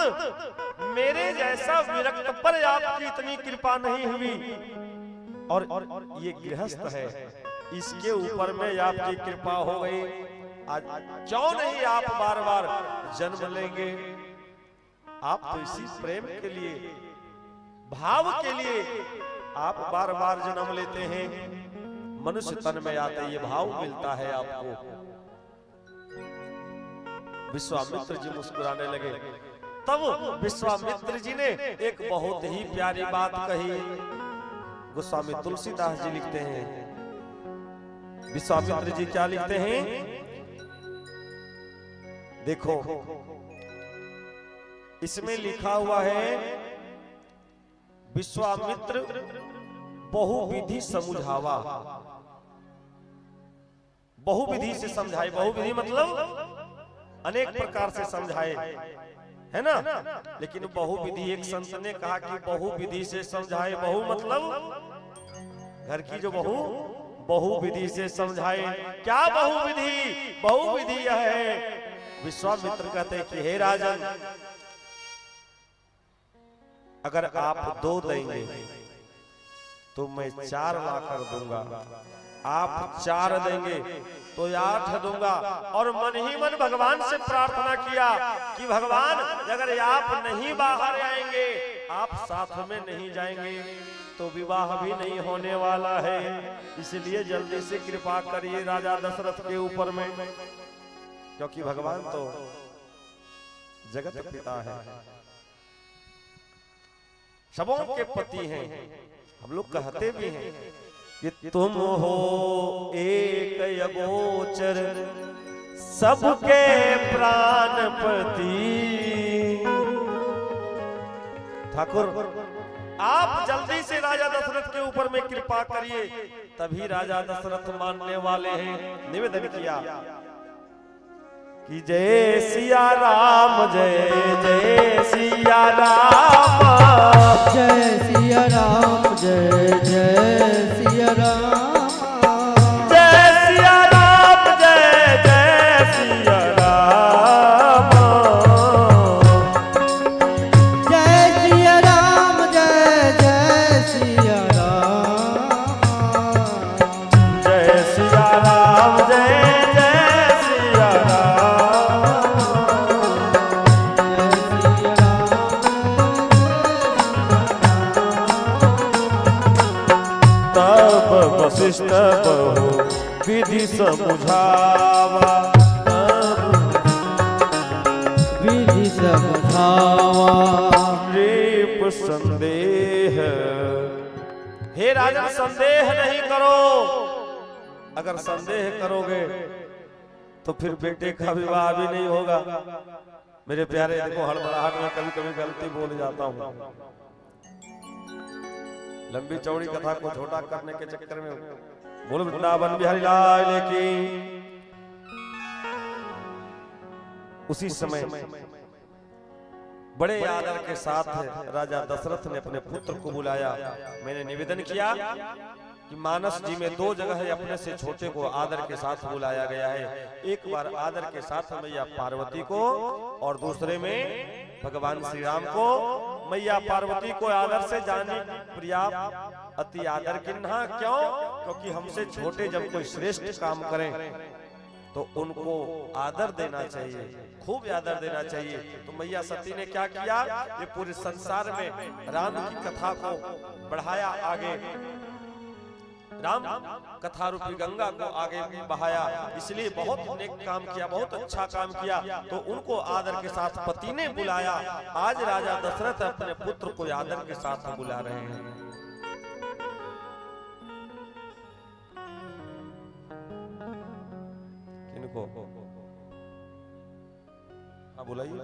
मेरे जैसा विरक्त पर आपकी इतनी कृपा नहीं हुई, और ये गृहस्थ है, इसके ऊपर में आपकी कृपा हो गई। आज क्यों नहीं आप बार बार जन्म लेंगे? आप तो इसी प्रेम के लिए, भाव के लिए आप बार बार जन्म लेते हैं। मनुष्य तन में आते ये भाव मिलता है आपको। विश्वामित्र जी मुस्कुराने लगे। तब विश्वामित्र जी ने एक बहुत ही प्यारी बात कही। गोस्वामी तुलसीदास जी लिखते हैं, विश्वामित्र जी क्या लिखते हैं? देखो इसमें लिखा हुआ है, विश्वामित्र बहुविधि समझावा। बहुविधि से समझाए, बहुविधि मतलब अनेक प्रकार से समझाए, है ना? लेकिन बहुविधि, एक संत ने कहा कि बहुविधि से समझाए। बहु मतलब घर की जो बहू, बहुविधि से समझाए। क्या बहुविधि? बहुविधि यह है, विश्वामित्र कहते कि हे राजन, अगर आप 2 देंगे तो मैं 4 लाकर दूंगा, आप 4 देंगे तो 8 दूंगा। और मन ही मन भगवान से प्रार्थना किया कि भगवान अगर आप नहीं बाहर आएंगे, आप साथ में नहीं जाएंगे तो विवाह भी नहीं होने वाला है, इसलिए जल्दी से कृपा करिए राजा दशरथ के ऊपर में, क्योंकि भगवान तो जगत पिता है, सबों के पति हैं। हम लोग कहते भी हैं कि तुम हो एक अगोचर सबके प्राणपति। ठाकुर आप जल्दी से राजा दशरथ के ऊपर में कृपा करिए, तभी राजा दशरथ मानने वाले हैं। निवेदन किया कि जय सिया राम, जय जय सिया राम, जय सिया राम, जय जय सिया राम, जय सिया राम, जय जय सिया राम, जय सिया राम, जय जय सिया राम, जय सिया राम, जय जय सिया राम। तब वशिष्ठ बहु विधि समुझावा, विधि समझावा, नृप संदेह। हे राजन, संदेह नहीं करो, अगर संदेह करोगे तो फिर बेटे का विवाह भी नहीं होगा। मेरे प्यारे, देखो हड़बड़ाहट में कभी कभी गलती बोल जाता हूँ, लंबी चौड़ी कथा को छोटा करने के चक्कर में। बोल वृंदावन बिहारी लाल की। उसी समय बड़े आदर के साथ राजा दशरथ ने अपने पुत्र को बुलाया। मैंने निवेदन किया कि मानस जी में 2 जगह है अपने से छोटे को आदर के साथ बुलाया गया है। एक बार आदर के साथ मैया पार्वती को, और दूसरे में भगवान श्री राम को। मैया पार्वती को आदर से जानी प्रिया अति आदर किन्हा, क्यों? क्योंकि हमसे छोटे जब कोई श्रेष्ठ काम करें तो उनको आदर देना चाहिए, खूब आदर देना चाहिए। तो मैया सती ने क्या किया, ये पूरे संसार में राम की कथा को बढ़ाया आगे, राम कथा रूपी गंगा को आगे बहाया, इसलिए बहुत नेक काम किया, बहुत अच्छा काम किया। तो उनको आदर के साथ पति ने बुलाया। आज राजा दशरथ अपने पुत्र को आदर के साथ बुला रहे हैं। किनको? हाँ बुलाइए।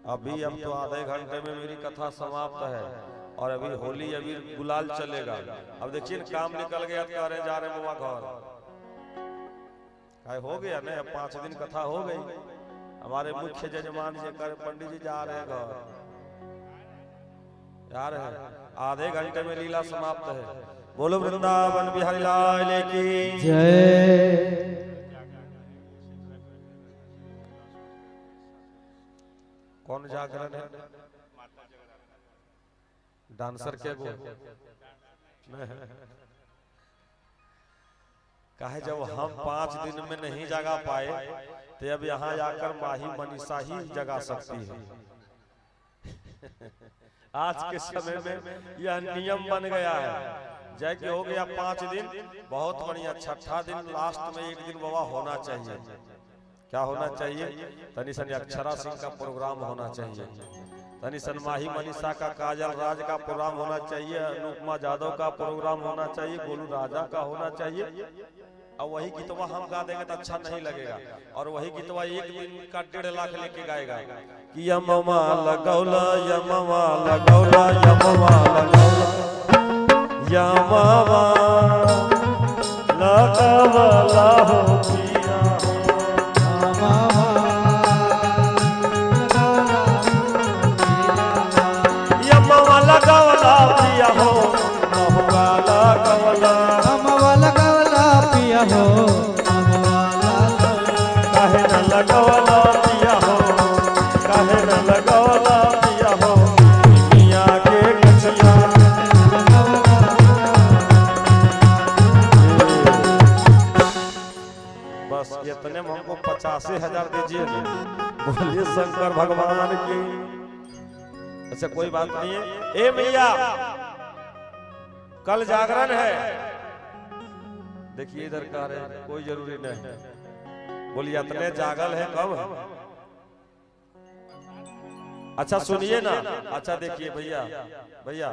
अभी अब तो आधे घंटे में मेरी कथा समाप्त है, और अभी होली अभी गुलाल चलेगा। अब देखिए काम निकल गया, कह रहे जा रहे बाबा घर, काय हो गया ना, 5 दिन कथा हो गई। हमारे मुख्य जजमान जी कर पंडित जी जा रहे हैं घर, जा रहे हैं, आधे घंटे में लीला समाप्त है। बोलो वृंदावन बिहारी लाल की जय। कौन जागरण है? डांसर के गो कहे जब हम 5 दिन में नहीं जगा पाए तो अब यहाँ जाकर माही मनीषा ही जगा सकती है। आज के समय में यह नियम बन गया है। जय कि हो गया 5 दिन, बहुत बढ़िया। 6ठा दिन लास्ट में 1 दिन बाबा होना चाहिए। क्या होना चाहिए? तनी सन अक्षरा सिंह का प्रोग्राम होना चाहिए, तनी सन माही मनीषा का, काजल राज का प्रोग्राम होना चाहिए, अनुपमा जादव का प्रोग्राम होना चाहिए, गोलू राजा का होना चाहिए। और वही गीतवा हम गा देंगे तो अच्छा नहीं लगेगा। और वही गीतवा 1 दिन का 1.5 लाख लेके गाएगा कि यमवा लगौला, यमवा लगौला, यमवा लगौला, यमवा लगौला हो पिया, यमवा लगौला पिया हो, महुआ लगौला, हमवा लगौला पिया हो, काहे न लगौला पिया हो, बोलिए शंकर भगवान की। अच्छा कोई बात नहीं है। ए मैया कल जागरण है, देखिए इधर का है, कोई जरूरी नहीं। बोलिए इतने जागल है कब? अच्छा सुनिए ना, अच्छा देखिए भैया भैया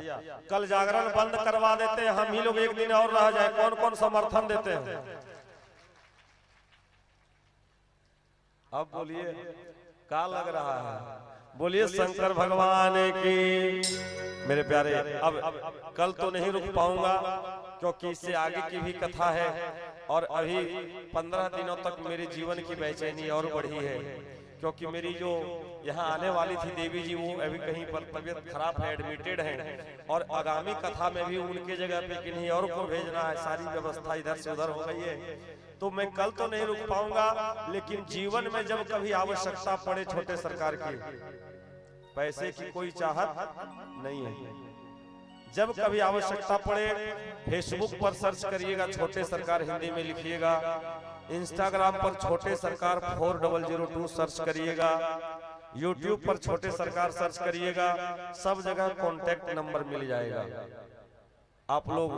कल जागरण बंद करवा देते हैं हम ही लोग, एक दिन और रह जाए। कौन कौन समर्थन देते हैं? अब बोलिए क्या लग रहा है? बोलिए शंकर भगवान की। मेरे प्यारे अब कल तो नहीं रुक पाऊंगा क्योंकि इससे आगे की भी कथा है और अभी 15 दिनों तक मेरे जीवन की बेचैनी और बढ़ी है क्योंकि मेरी जो यहाँ आने वाली थी देवी जी वो अभी कहीं पर तबीयत खराब है, एडमिटेड है और आगामी कथा में भी उनके जगह पे किन्हीं और को भेजना है। सारी व्यवस्था इधर से उधर हो गई है तो मैं कल तो नहीं रुक पाऊंगा, लेकिन जीवन में जब कभी आवश्यकता पड़े छोटे सरकार की, पैसे की कोई चाहत नहीं है, जब कभी आवश्यकता पड़े फेसबुक पर सर्च करिएगा छोटे सरकार हिंदी में लिखिएगा, इंस्टाग्राम पर छोटे सरकार 4002 सर्च करिएगा, यूट्यूब पर छोटे सरकार सर्च करिएगा, सब जगह कॉन्टेक्ट नंबर मिल जाएगा। आप लोग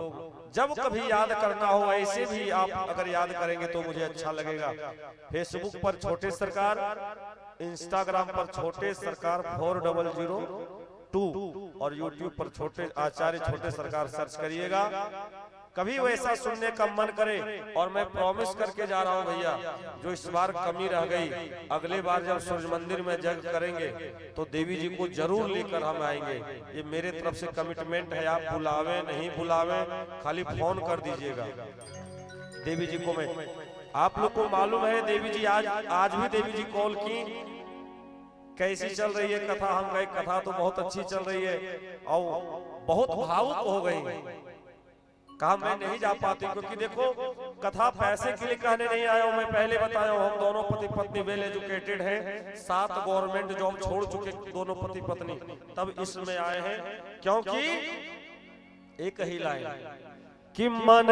जब कभी याद करना हो ऐसे भी आप अगर याद करेंगे तो मुझे अच्छा लगेगा। फेसबुक पर छोटे सरकार, इंस्टाग्राम पर छोटे सरकार 4002 और यूट्यूब पर छोटे आचार्य छोटे सरकार सर्च करिएगा। कभी वैसा सुनने का मन करे और मैं प्रॉमिस करके जा रहा हूं भैया, जो इस बार कमी रह गई अगले बार जब सूर्य मंदिर में यज्ञ करेंगे तो देवी जी को जरूर लेकर हम आएंगे। ये मेरे तरफ से कमिटमेंट है, आप बुलावे नहीं बुलावे खाली फोन कर दीजिएगा देवी जी को। मैं आप लोग को मालूम है देवी जी आज भी देवी जी कॉल की, कैसी चल रही है कथा? हम गए, कथा तो बहुत अच्छी चल रही है और बहुत भावुक हो गई। कहा मैं नहीं जा पाती क्योंकि देखो कथा पैसे के लिए कहने नहीं आया हूं, मैं पहले बताया हूं हम दोनों पति पत्नी वेल एजुकेटेड हैं, 7 गवर्नमेंट जॉब छोड़ चुके दोनों पति पत्नी, तब इसमें आए हैं क्योंकि एक ही लाइन कि मन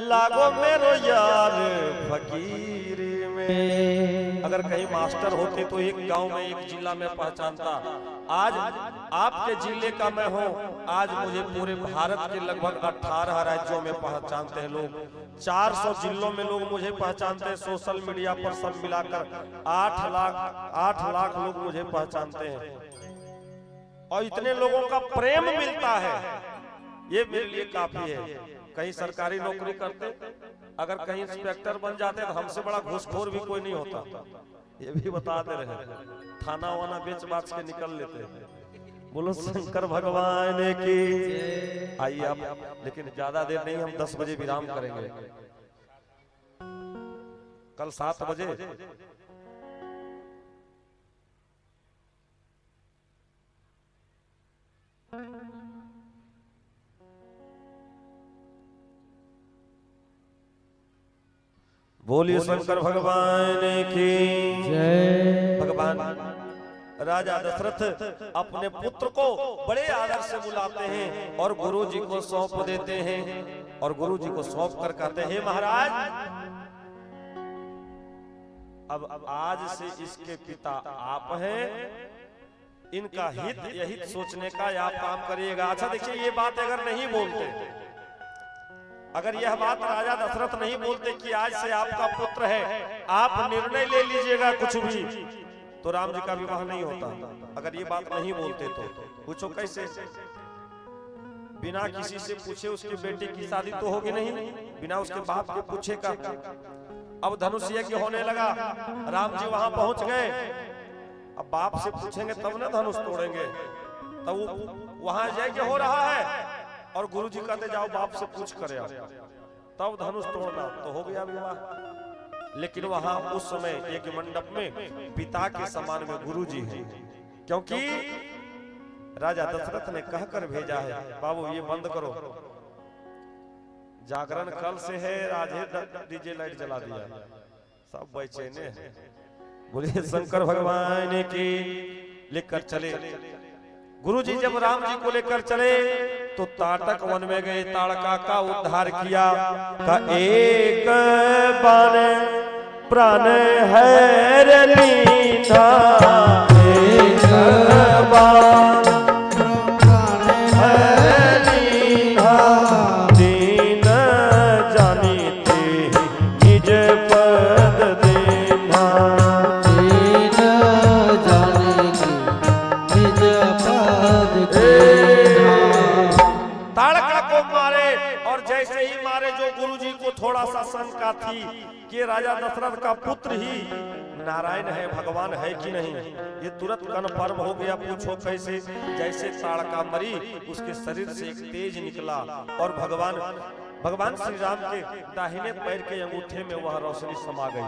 लागो मेरो यार फकीर में। अगर कहीं मास्टर होते तो एक गांव में एक जिला में पहचानता, आज आपके जिले का मैं हूं, आज मुझे पूरे भारत के लगभग 18 राज्यों में पहचानते हैं लोग, 400 जिलों में लोग मुझे पहचानते हैं, सोशल मीडिया पर सब मिलाकर 8 लाख लोग मुझे पहचानते हैं और इतने लोगों का प्रेम मिलता है, ये मेरे लिए काफी है। कहीं सरकारी नौकरी करते, अगर कहीं इंस्पेक्टर बन जाते तो हमसे बड़ा घूसखोर भी कोई नहीं होता, ये भी बता दे रहे हैं, थाना वाना बेच बाच के निकल लेते। बोलो शंकर भगवान की। आइए आप, लेकिन ज्यादा देर नहीं, हम 10 बजे विराम करेंगे, कल 7 बजे बोलिए शंकर भगवान की जय। भगवान राजा दशरथ अपने पुत्र को बड़े आदर से बुलाते हैं और गुरु जी को सौंप देते हैं और गुरु जी को सौंप कर कहते हैं महाराज अब आज से इसके पिता आप हैं, इनका हित यहित सोचने का आप काम करिएगा। अच्छा देखिए ये बात अगर नहीं बोलते, अगर यह बात राजा दशरथ नहीं बोलते कि आज से आपका पुत्र है, आप निर्णय ले लीजिएगा कुछ भी, तो राम जी का विवाह नहीं होता। अगर ये बात नहीं बोलते तो पूछो कैसे? बिना किसी से पूछे उसकी बेटी की शादी तो होगी नहीं, बिना उसके बाप के पूछे का। अब धनुष यज्ञ होने लगा, राम जी वहां पहुंच गए, अब बाप से पूछेंगे तब ना धनुष तोड़ेंगे, तब वहां यज्ञ हो रहा है और गुरु जी कहते जाओ बाप से पूछ करे तब धनुष तोड़ना, तो हो गया विवाह। लेकिन वहां उस समय एक मंडप में पिता के समान में गुरु जी हैं, क्योंकि राजा दशरथ ने कहकर भेजा है बाबू ये बंद करो, जागरण कल से है, राजे डीजे लाइट जला दिया, सब बेचैने हैं। बोलिए शंकर भगवान की। लेकर चले गुरुजी, जब राम जी को लेकर चले तो ताटक वन में गए, ताड़का का उद्धार किया का एक बाण प्राण है लीना थोड़ा सा शंका थी कि राजा दशरथ का पुत्र ही नारायण है, भगवान है कि नहीं। ये तुरंत कन्फर्म हो गया। पूछो कैसे? जैसे ताड़का मरी उसके शरीर से एक तेज निकला और भगवान श्री राम के दाहिने पैर के अंगूठे में वह रोशनी समा गई।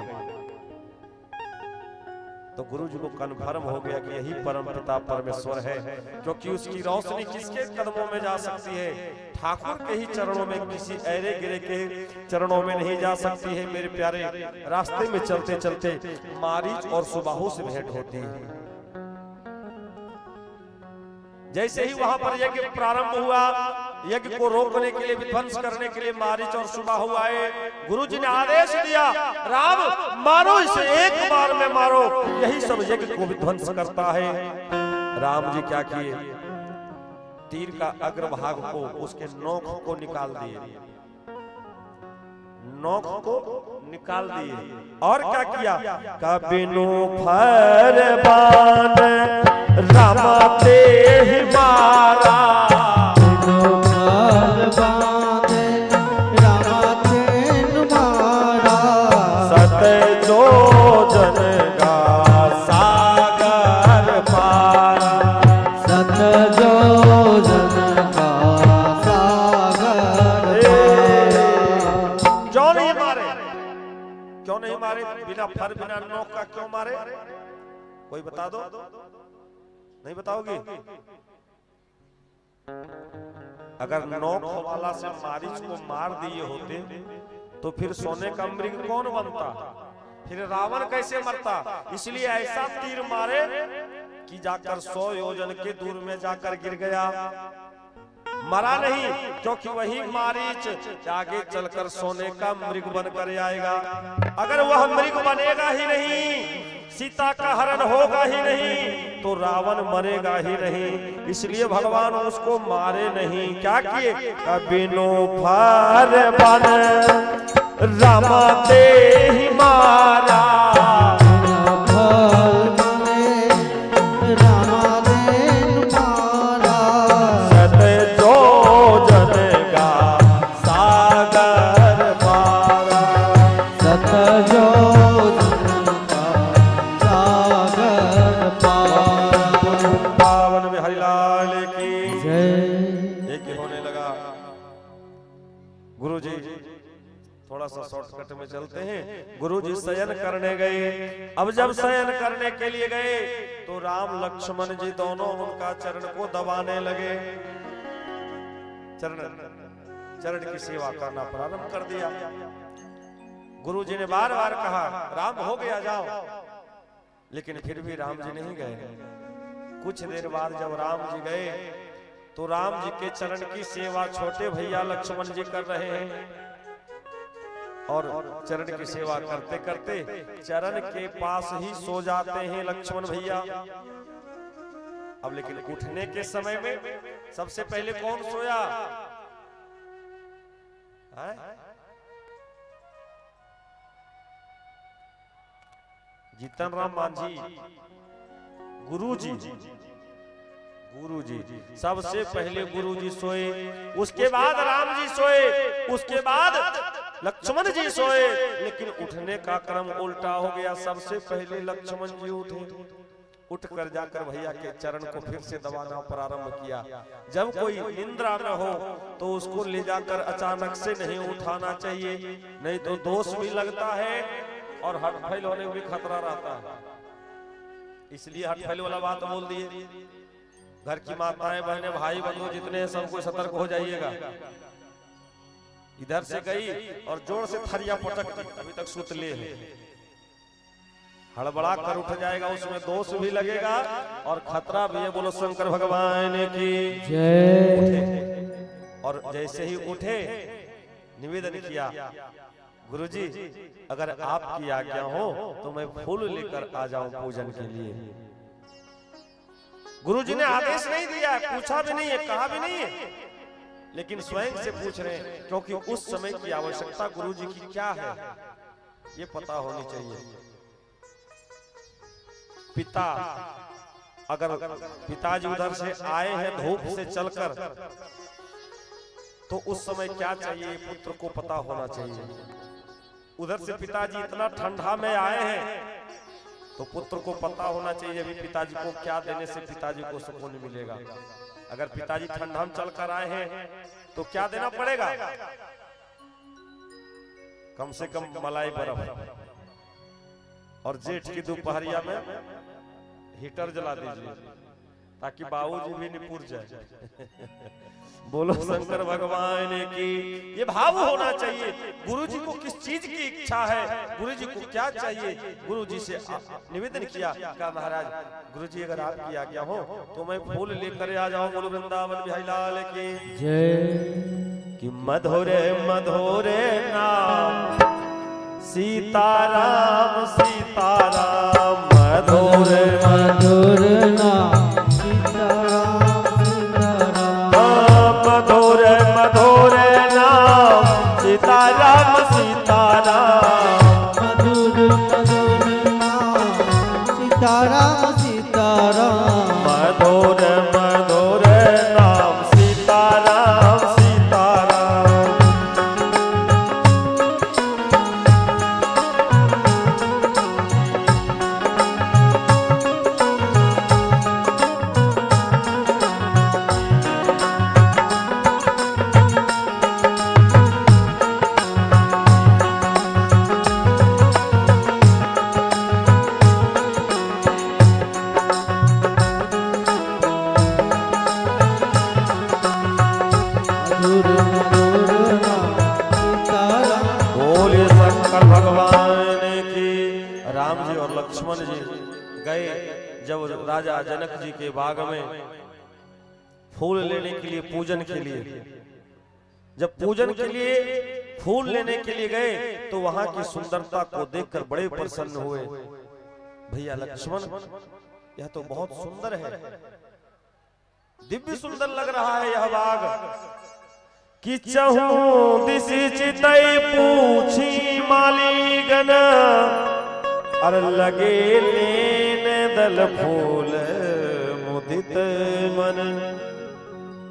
तो गुरु जी को कन्फर्म हो गया कि यही परमपिता परमेश्वर है, क्योंकि उसकी रोशनी किसके कदमों में जा सकती है? ठाकुर के ही चरणों में, किसी ऐरे गिरे के चरणों में नहीं जा सकती है। मेरे प्यारे, रास्ते में चलते चलते मारीच और सुबाहु से भेंट होती है। जैसे ही वहां पर यज्ञ प्रारंभ हुआ, यज्ञ को रोकने के लिए, विध्वंस करने के लिए मारीच और सुबाहु आए। गुरुजी ने आदेश दिया, राम मारो इसे, एक बार में मारो, यही सब यज्ञ को विध्वंस करता है। राम जी क्या किए? तीर का अग्रभाग को, उसके नोक को निकाल दिए, नोक को निकाल दिए। और क्या किया? कबिनु फरमान रामा ते ही मारा, सत जो जन का सागर पारा, सत जो जन का सागर पारा। क्यों नहीं मारे? क्यों नहीं मारे? बिना फर बिना नोक का क्यों मारे? कोई बता दो। नहीं बताओगी? अगर नोक वाला से मारीच को मार दिए होते तो फिर सोने का मृग कौन बनता? फिर रावण कैसे मरता? इसलिए ऐसा तीर मारे कि जाकर 100 योजन के दूर में जाकर गिर गया, मरा नहीं, क्योंकि वही मारीच आगे चलकर सोने का मृग बनकर आएगा। अगर वह मृग बनेगा ही नहीं, सीता का हरण होगा ही नहीं, तो रावण मरेगा ही नहीं। इसलिए भगवान उसको मारे नहीं। क्या किए? कबिनु फरमान रामा ते ही मारा, शॉर्टकट में चलते हैं। गुरुजी शयन करने गए। अब जब शयन करने के लिए गए तो राम लक्ष्मण जी दोनों उनका चरण को दबाने लगे, चरण की सेवा करना प्रारंभ कर दिया। गुरुजी ने बार बार कहा, राम हो गया जाओ, लेकिन फिर भी राम जी नहीं गए। कुछ देर बाद जब राम जी गए तो राम जी के चरण की सेवा छोटे भैया लक्ष्मण जी कर रहे हैं, और चरण की सेवा करते करते चरण के पास ही सो जाते हैं लक्ष्मण भैया। अब लेकिन उठने के समय में सबसे पहले कौन सोया? जीतन राम मांझी, गुरुजी सबसे पहले गुरुजी सोए, उसके बाद राम जी सोए, उसके बाद लक्ष्मण जी सोए। लेकिन उठने का क्रम उल्टा हो गया। सबसे पहले लक्ष्मण जी उठे, उठकर जाकर भैया के चरण को फिर से दबाना प्रारंभ किया। जब कोई निंद्रा में हो तो उसको ले जाकर अचानक से नहीं उठाना चाहिए, नहीं तो दोष भी लगता है और हटफैल होने में भी खतरा रहता है। इसलिए हटफैल वाला बात बोल दिए। घर की माताएं, बहनें, भाई बंधु जितने सबको सतर्क हो जाइएगा। इधर से गई और जोर से थरिया पटक दी, अभी तक सुतले है, हड़बड़ा कर उठ जाएगा, उसमें दोष भी लगेगा और खतरा भी है। बोलो शंकर भगवान की जय। और जैसे ही उठे निवेदन किया, गुरुजी अगर आपकी आज्ञा हो तो मैं फूल लेकर आ जाऊं पूजन के लिए। गुरुजी ने आदेश नहीं दिया, पूछा भी नहीं है, कहा भी नहीं है, लेकिन स्वयं से पूछ रहे हैं, क्योंकि उस समय की आवश्यकता गुरुजी की क्या है ये पता होनी चाहिए। पिता, अगर पिताजी उधर से आए हैं धूप से चलकर, तो उस समय क्या चाहिए, पुत्र को पता होना चाहिए। उधर से पिताजी इतना ठंडा में आए हैं तो पुत्र को पता होना चाहिए अभी पिताजी को क्या देने से पिताजी को सुकून मिलेगा। अगर पिताजी ठंडा में चलकर आए हैं तो क्या देना पड़ेगा, कम से कम मलाई बर्फ, और जेठ की दोपहरिया में हीटर जला दीजिए ताकि बाबूजी भी निपुर जाए। बोलो शंकर भगवान की। ये भाव होना चाहिए। गुरुजी को किस चीज की इच्छा है, गुरुजी को क्या चाहिए, गुरुजी से निवेदन किया, कहा महाराज गुरुजी अगर आपकी आज्ञा हो तो मैं फूल लेकर आ जाऊं। बोलो वृंदावन बिहारी लाल की जय। कि मधुरे मधुरे नाम सीताराम सीताराम, मधुरे मधुर नाम सीताराम सीताराम, मधुरे मधुरे नाम सीताराम सीताराम, मधुर मधुर नाम सीताराम सीताराम, मधुरे मधुरे नाम सीताराम सीताराम। मधुर मधुर नाम सीताराम। बोले शंकर भगवान की। राम जी और लक्ष्मण जी गए जब राजा जनक जी के बाग में फूल लेने के लिए, पूजन के लिए, जब पूजन के लिए फूल लेने के लिए गए तो वहां की सुंदरता को देखकर बड़े प्रसन्न हुए। भैया लक्ष्मण, यह तो बहुत सुंदर है, दिव्य सुंदर लग रहा है यह बाग। कि चहूं दिशि चितई पूछी मालीगन, अर लगे लेन दल फूल मुदित मन।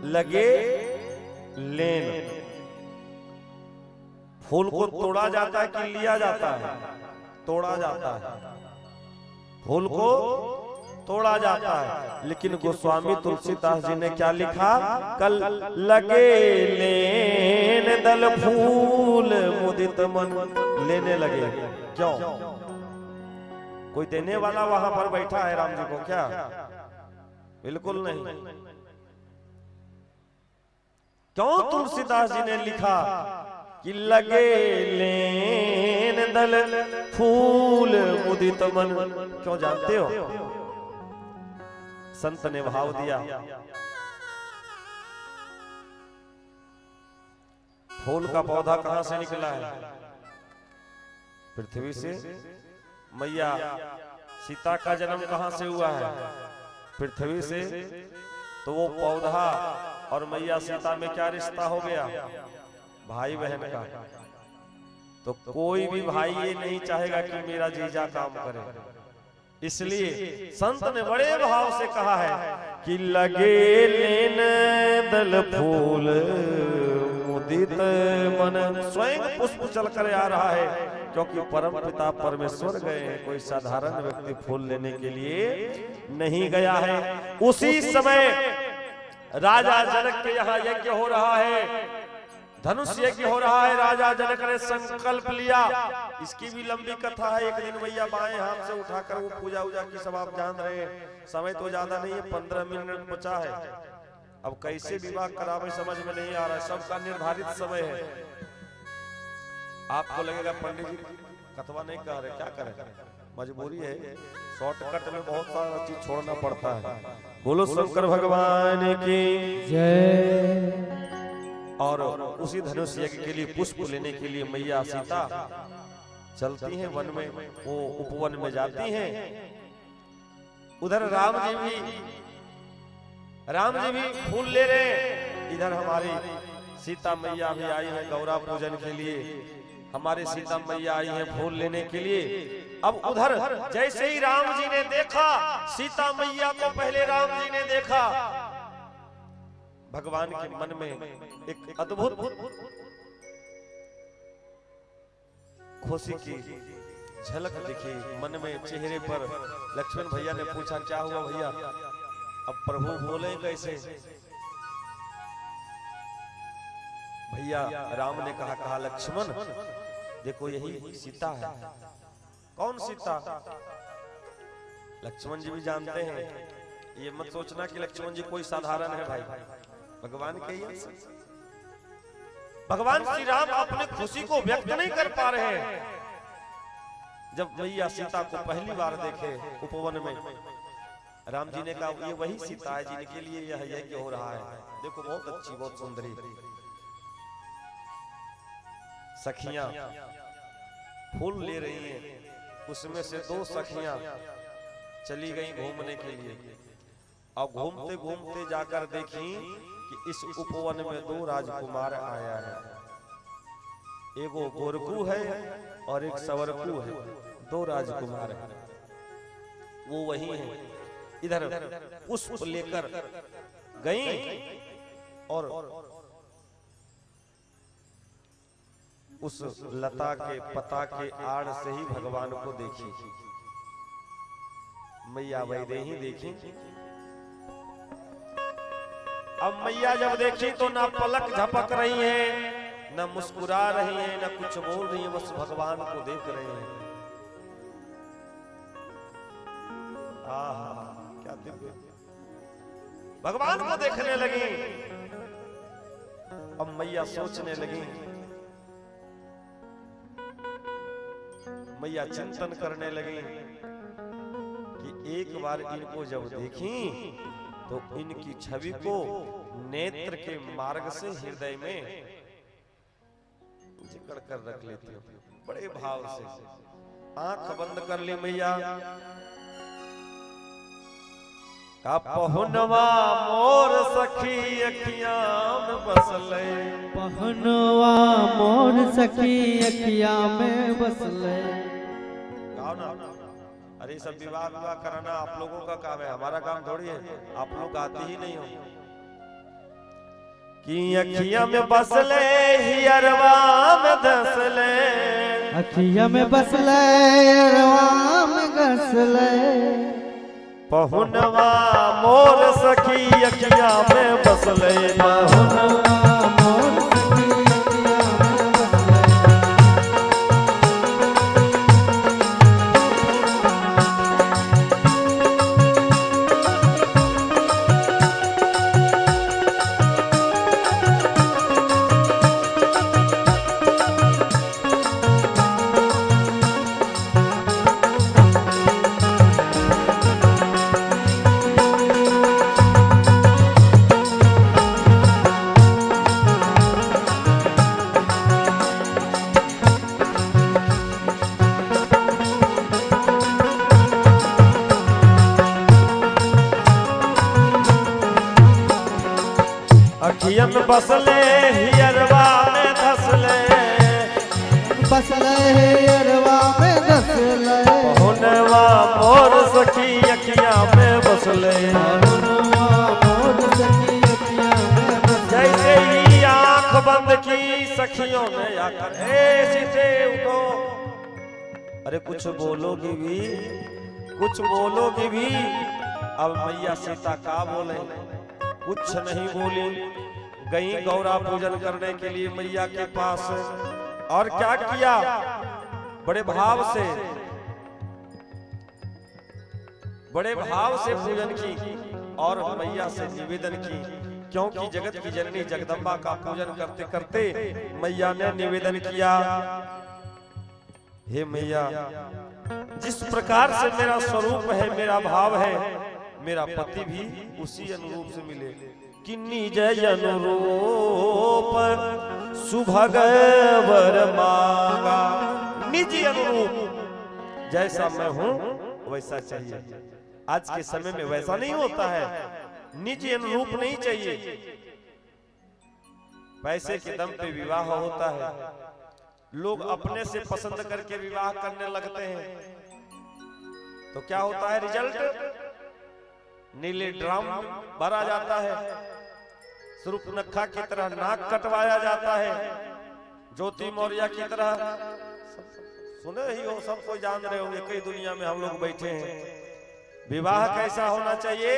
लगे लेन, फूल को तोड़ा जाता है कि लिया जाता है? तोड़ा जाता है। फूल को तोड़ा जाता है, लेकिन गोस्वामी तुलसीदास जी ने क्या लिखा? कल लगे लेन दल फूल मुदित मन। लेने लगे, क्यों? कोई देने वाला वहां पर बैठा है राम जी को क्या? बिल्कुल नहीं। क्यों तुलसीदास जी ने लिखा कि लगे लेन दल फूल मुदित मन? क्यों जानते हो? संत ने भाव दिया, फूल का पौधा कहां से निकला है? पृथ्वी से। मैया सीता का जन्म कहां से हुआ है? पृथ्वी से। तो वो पौधा और मैया सीता में क्या रिश्ता हो गया? भाई बहन का। तो कोई भी भाई ये नहीं चाहेगा कि मेरा जीजा काम करे, इसलिए संत ने बड़े भाव से कहा है कि लगे लेन दल फूल मुदित मन। स्वयं पुष्प चल कर आ रहा है, क्योंकि परम पिता परमेश्वर गए हैं, कोई साधारण व्यक्ति फूल लेने के लिए नहीं गया है। उसी समय राजा जनक के यहाँ यज्ञ हो रहा है, धनुष यज्ञ हो रहा है। राजा जनक ने संकल्प लिया। इसकी भी लंबी कथा है। एक दिन भैया बाएं हाथ से उठाकर वो पूजा उजा की सब आप जान रहे हैं। समय तो ज्यादा नहीं है, 15 मिनट बचा है। अब कैसे विवाह करावे समझ में नहीं आ रहा है, सबका निर्धारित समय है। आपको लगेगा पंडित जी कथवा नहीं कर रहे, क्या करें, मजबूरी है, शॉर्टकट में बहुत सारा चीज छोड़ना पड़ता है। बोलो शंकर भगवान की जय। और उसी धनुष यज्ञ के लिए पुष्प लेने के लिए मैया सीता चलती हैं वन में, वो उपवन में जाती हैं। उधर राम जी भी फूल ले रहे हैं, इधर हमारी सीता मैया भी आई है गौरा पूजन के लिए। हमारे सीता मैया आई है फूल लेने के लिए। अब उधर जैसे ही राम जी ने देखा सीता मैया को, पहले राम जी ने देखा भगवान के मन में एक अद्भुत खुशी की झलक दिखी। मन में चेहरे पर लक्ष्मण भैया ने पूछा क्या हुआ भैया, अब प्रभु बोले कैसे? भैया राम ने कहा लक्ष्मण देखो यही सीता है। कौन सीता? लक्ष्मण जी भी जानते हैं, ये मत सोचना कि लक्ष्मण जी कोई साधारण है भाई, भगवान के ही। भगवान श्री राम अपने खुशी को व्यक्त नहीं कर पा रहे हैं। जब मैया सीता को पहली बार देखे उपवन में, राम जी ने कहा ये वही सीता है जिनके लिए यह यज्ञ हो रहा है। देखो बहुत अच्छी, बहुत सुंदरी सखियां फूल ले रही हैं। उसमें से 2 सखियां चली गई घूमने के लिए, और घूमते घूमते जाकर देखी कि इस उपवन में 2 राजकुमार आया है। एगो गोरकू है और एक सवरकू है, 2 राजकुमार हैं। वो वही हैं। इधर पुष्प लेकर गई और उस लता के पता के आड़ से ही भगवान को देखी। मैया वैदेही देखी। अब मैया जब देखी तो ना पलक झपक रही है, ना मुस्कुरा रही है, ना कुछ बोल रही है, बस भगवान को देख रही है। आहा क्या दिव्य! भगवान को देखने लगी। अब मैया सोचने लगी, मैया चिंतन करने लगी कि एक बार इनको जब देखी तो इनकी छवि को नेत्र के मार्ग से हृदय में जिकड़ कर रख लेती हूँ, बड़े भाव से। आंख बंद कर ली मैया। का पहुनवा मोर सखी अखियां में बसले, पहुनवा मोर सखी अखियां में बसले। गाओ ना। अरे सब विवाह कराना आप लोगों का काम है, हमारा काम थोड़ी है। आप लोग गाते ही नहीं हो। कि अखियां में बसले हियरवा में धसले, अखियां में बसले हियरवा में घसले। पहुनवा मोर सखी अखियां में बसले, पहुनवा मोर सखी अखियां में बसले। अखियन बसले हियरवा में धसले, बसले हियरवा में घसले। पहुनवा मोर सखी अखियां में बसले। पहुनवा मोर सखी अखियां में बसले। जैसे ही आंख बंद की सखियों ने आकर, ए सीते उठो। अरे कुछ बोलोगी भी, कुछ बोलोगी भी। अब मैया सीता का बोले, कुछ नहीं बोली। गई गौरा पूजन करने के लिए मैया के पास, और क्या किया? बड़े भाव से, बड़े भाव से पूजन की और मैया से निवेदन की, क्योंकि जगत की जननी जगदम्बा का पूजन करते करते मैया ने निवेदन किया, हे मैया, जिस प्रकार से मेरा स्वरूप है, मेरा भाव है, मेरा पति भी उसी अनुरूप से मिले। कि निज अनुरूप सुभग वर मांगा। निज अनुरूप, जैसा मैं हूं वैसा चाहिए। आज के समय में वैसा नहीं होता है, निज अनुरूप नहीं चाहिए। पैसे के दम पे विवाह होता है, लोग अपने से पसंद करके विवाह करने लगते हैं, तो क्या होता है? रिजल्ट नीले ड्राम भरा जाता है। सूर्पनखा की तरह नाक कटवाया जाता है, ज्योति मौर्य की तरह। सुने ही हो, सब कोई जान रहे होंगे, कई दुनिया में हम लोग बैठे हैं। विवाह कैसा होना चाहिए?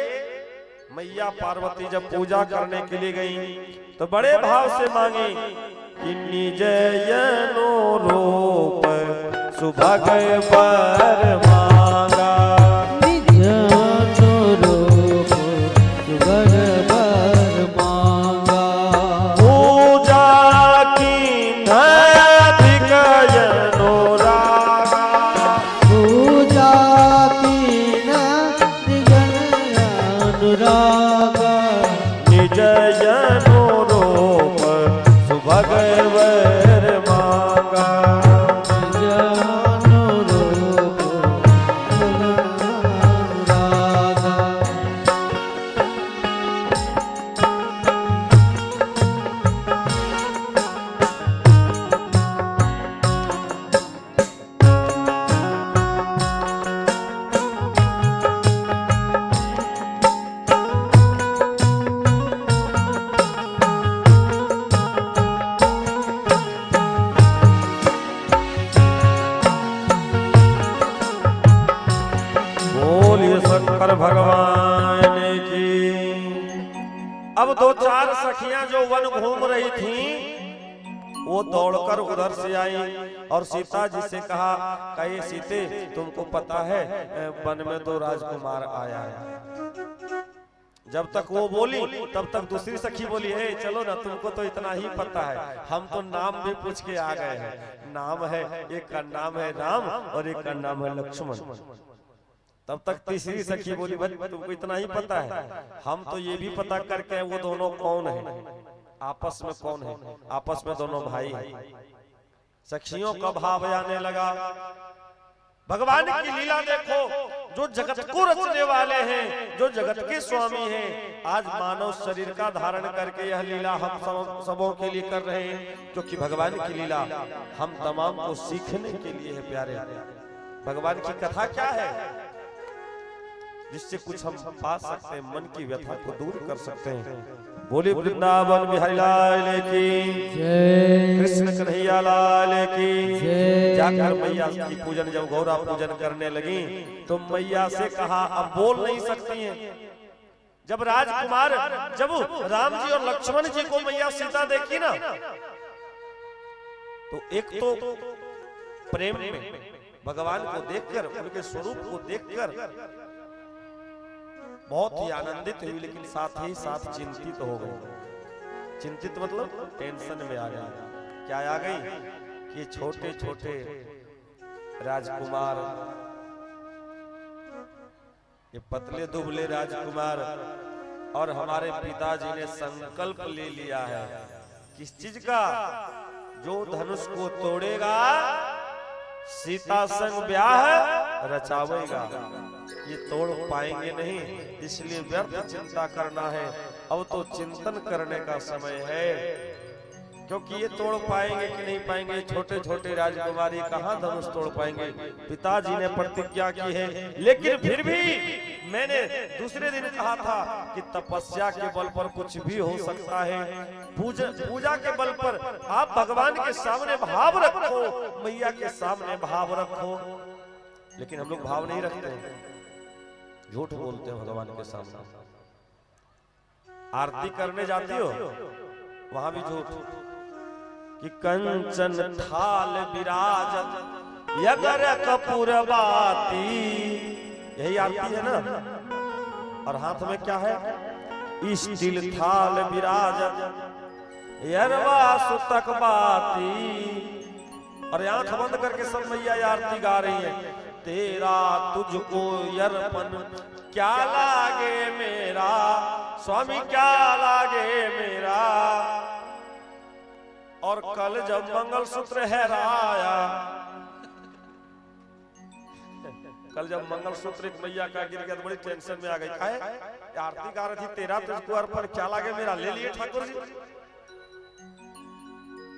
मैया पार्वती जब पूजा करने के लिए गई तो बड़े भाव से मांगी कि निजयनो रूप सुभग वर मांगा। निजयनो रूप सुभग वर मांगा। पूजा की अधिक अनुरागा। पूजा कीन दिगन अनुरागा। निजयनो रूप सुभग वर मांगा। निजयनो रूप सुभग अनुरागा। बोलिए शंकर भगवान की। अब दो चार सखियां जो वन घूम रही थीं, वो दौड़कर उधर से आई और सीता जी से कहा, कहे सीते तुमको पता है वन में दो राजकुमार आया है। जब तक वो बोली तब तक दूसरी सखी बोली, हे चलो ना, तुमको तो इतना ही पता है, हम तो नाम भी पूछ के आ गए हैं। नाम है, एक का नाम है राम और एक का नाम है लक्ष्मण। तब तक तीसरी सखी बोली, भाई तुमको इतना ही पता है, हम तो ये भी पता करके वो दोनों कौन है, आपस में कौन है, आपस में दोनों भाई हैं। सखियों का भाव आने लगा। भगवान की लीला देखो, जो जगत को रचने वाले हैं, जो जगत के स्वामी हैं, आज मानव शरीर का धारण करके यह लीला हम सबों के लिए कर रहे हैं, क्योंकि भगवान की लीला हम तमाम को सीखने के लिए है। प्यारे, भगवान की कथा क्या है जिससे कुछ हम पा सकते हैं, मन की व्यथा को दूर कर सकते हैं। बोले वृंदावन बिहारी लाल की जय। कृष्ण कन्हैया लाल की जय। जाकर मैया की पूजन, जब गौरा पूजन करने लगी तो मैया से कहा, अब बोल नहीं सकती हैं। जब राजकुमार, जब राम जी और लक्ष्मण जी को मैया सीता देखी ना, तो एक तो प्रेम में भगवान को देखकर, उनके स्वरूप को देखकर बहुत ही आनंदित हुई, लेकिन साथ ही साथ चिंतित हो गई। चिंतित मतलब टेंशन में आ गई। क्या आ गई कि छोटे छोटे राजकुमार, ये पतले दुबले राजकुमार, और हमारे पिताजी ने संकल्प ले लिया है किस चीज का? जो धनुष को तोड़ेगा सीता संग ब्याह रचावेगा। ये तोड़ पाएंगे नहीं, इसलिए व्यर्थ चिंता करना है। अब तो चिंतन करने का समय है, क्योंकि ये तोड़ पाएंगे कि नहीं पाएंगे। छोटे छोटे राजकुमारी कहाँ धनुष तोड़ पाएंगे? पिताजी ने प्रतिज्ञा की है, लेकिन फिर भी मैंने दूसरे दिन कहा था कि तपस्या के बल पर कुछ भी हो सकता है। पूजा के बल पर आप भगवान के सामने भाव रखो, मैया के सामने भाव रखो। लेकिन हम लोग भाव नहीं रखते, झूठ बोलते हैं भगवान के सामने। आरती करने जाती हो, वहां भी झूठ, कि कंचन थाल विराजत यगर कपूर बाती, यही आरती है ना। और हाथ में क्या है? स्टील थाल विराजत यरवा सुतक बाती। और आंख बंद करके सब मैया आरती गा रही है। तेरा तुझको यर्पण क्या लागे मेरा, स्वामी क्या लागे मेरा। और कल जब मंगलसूत्र हैराया, कल जब मंगलसूत्र एक मैया का गिर गया तो बड़ी टेंशन में आ गई। काहे? आरती गा रही थी, तेरा तुझको अर्पण क्या लागे मेरा, ले लिए ठाकुर जी।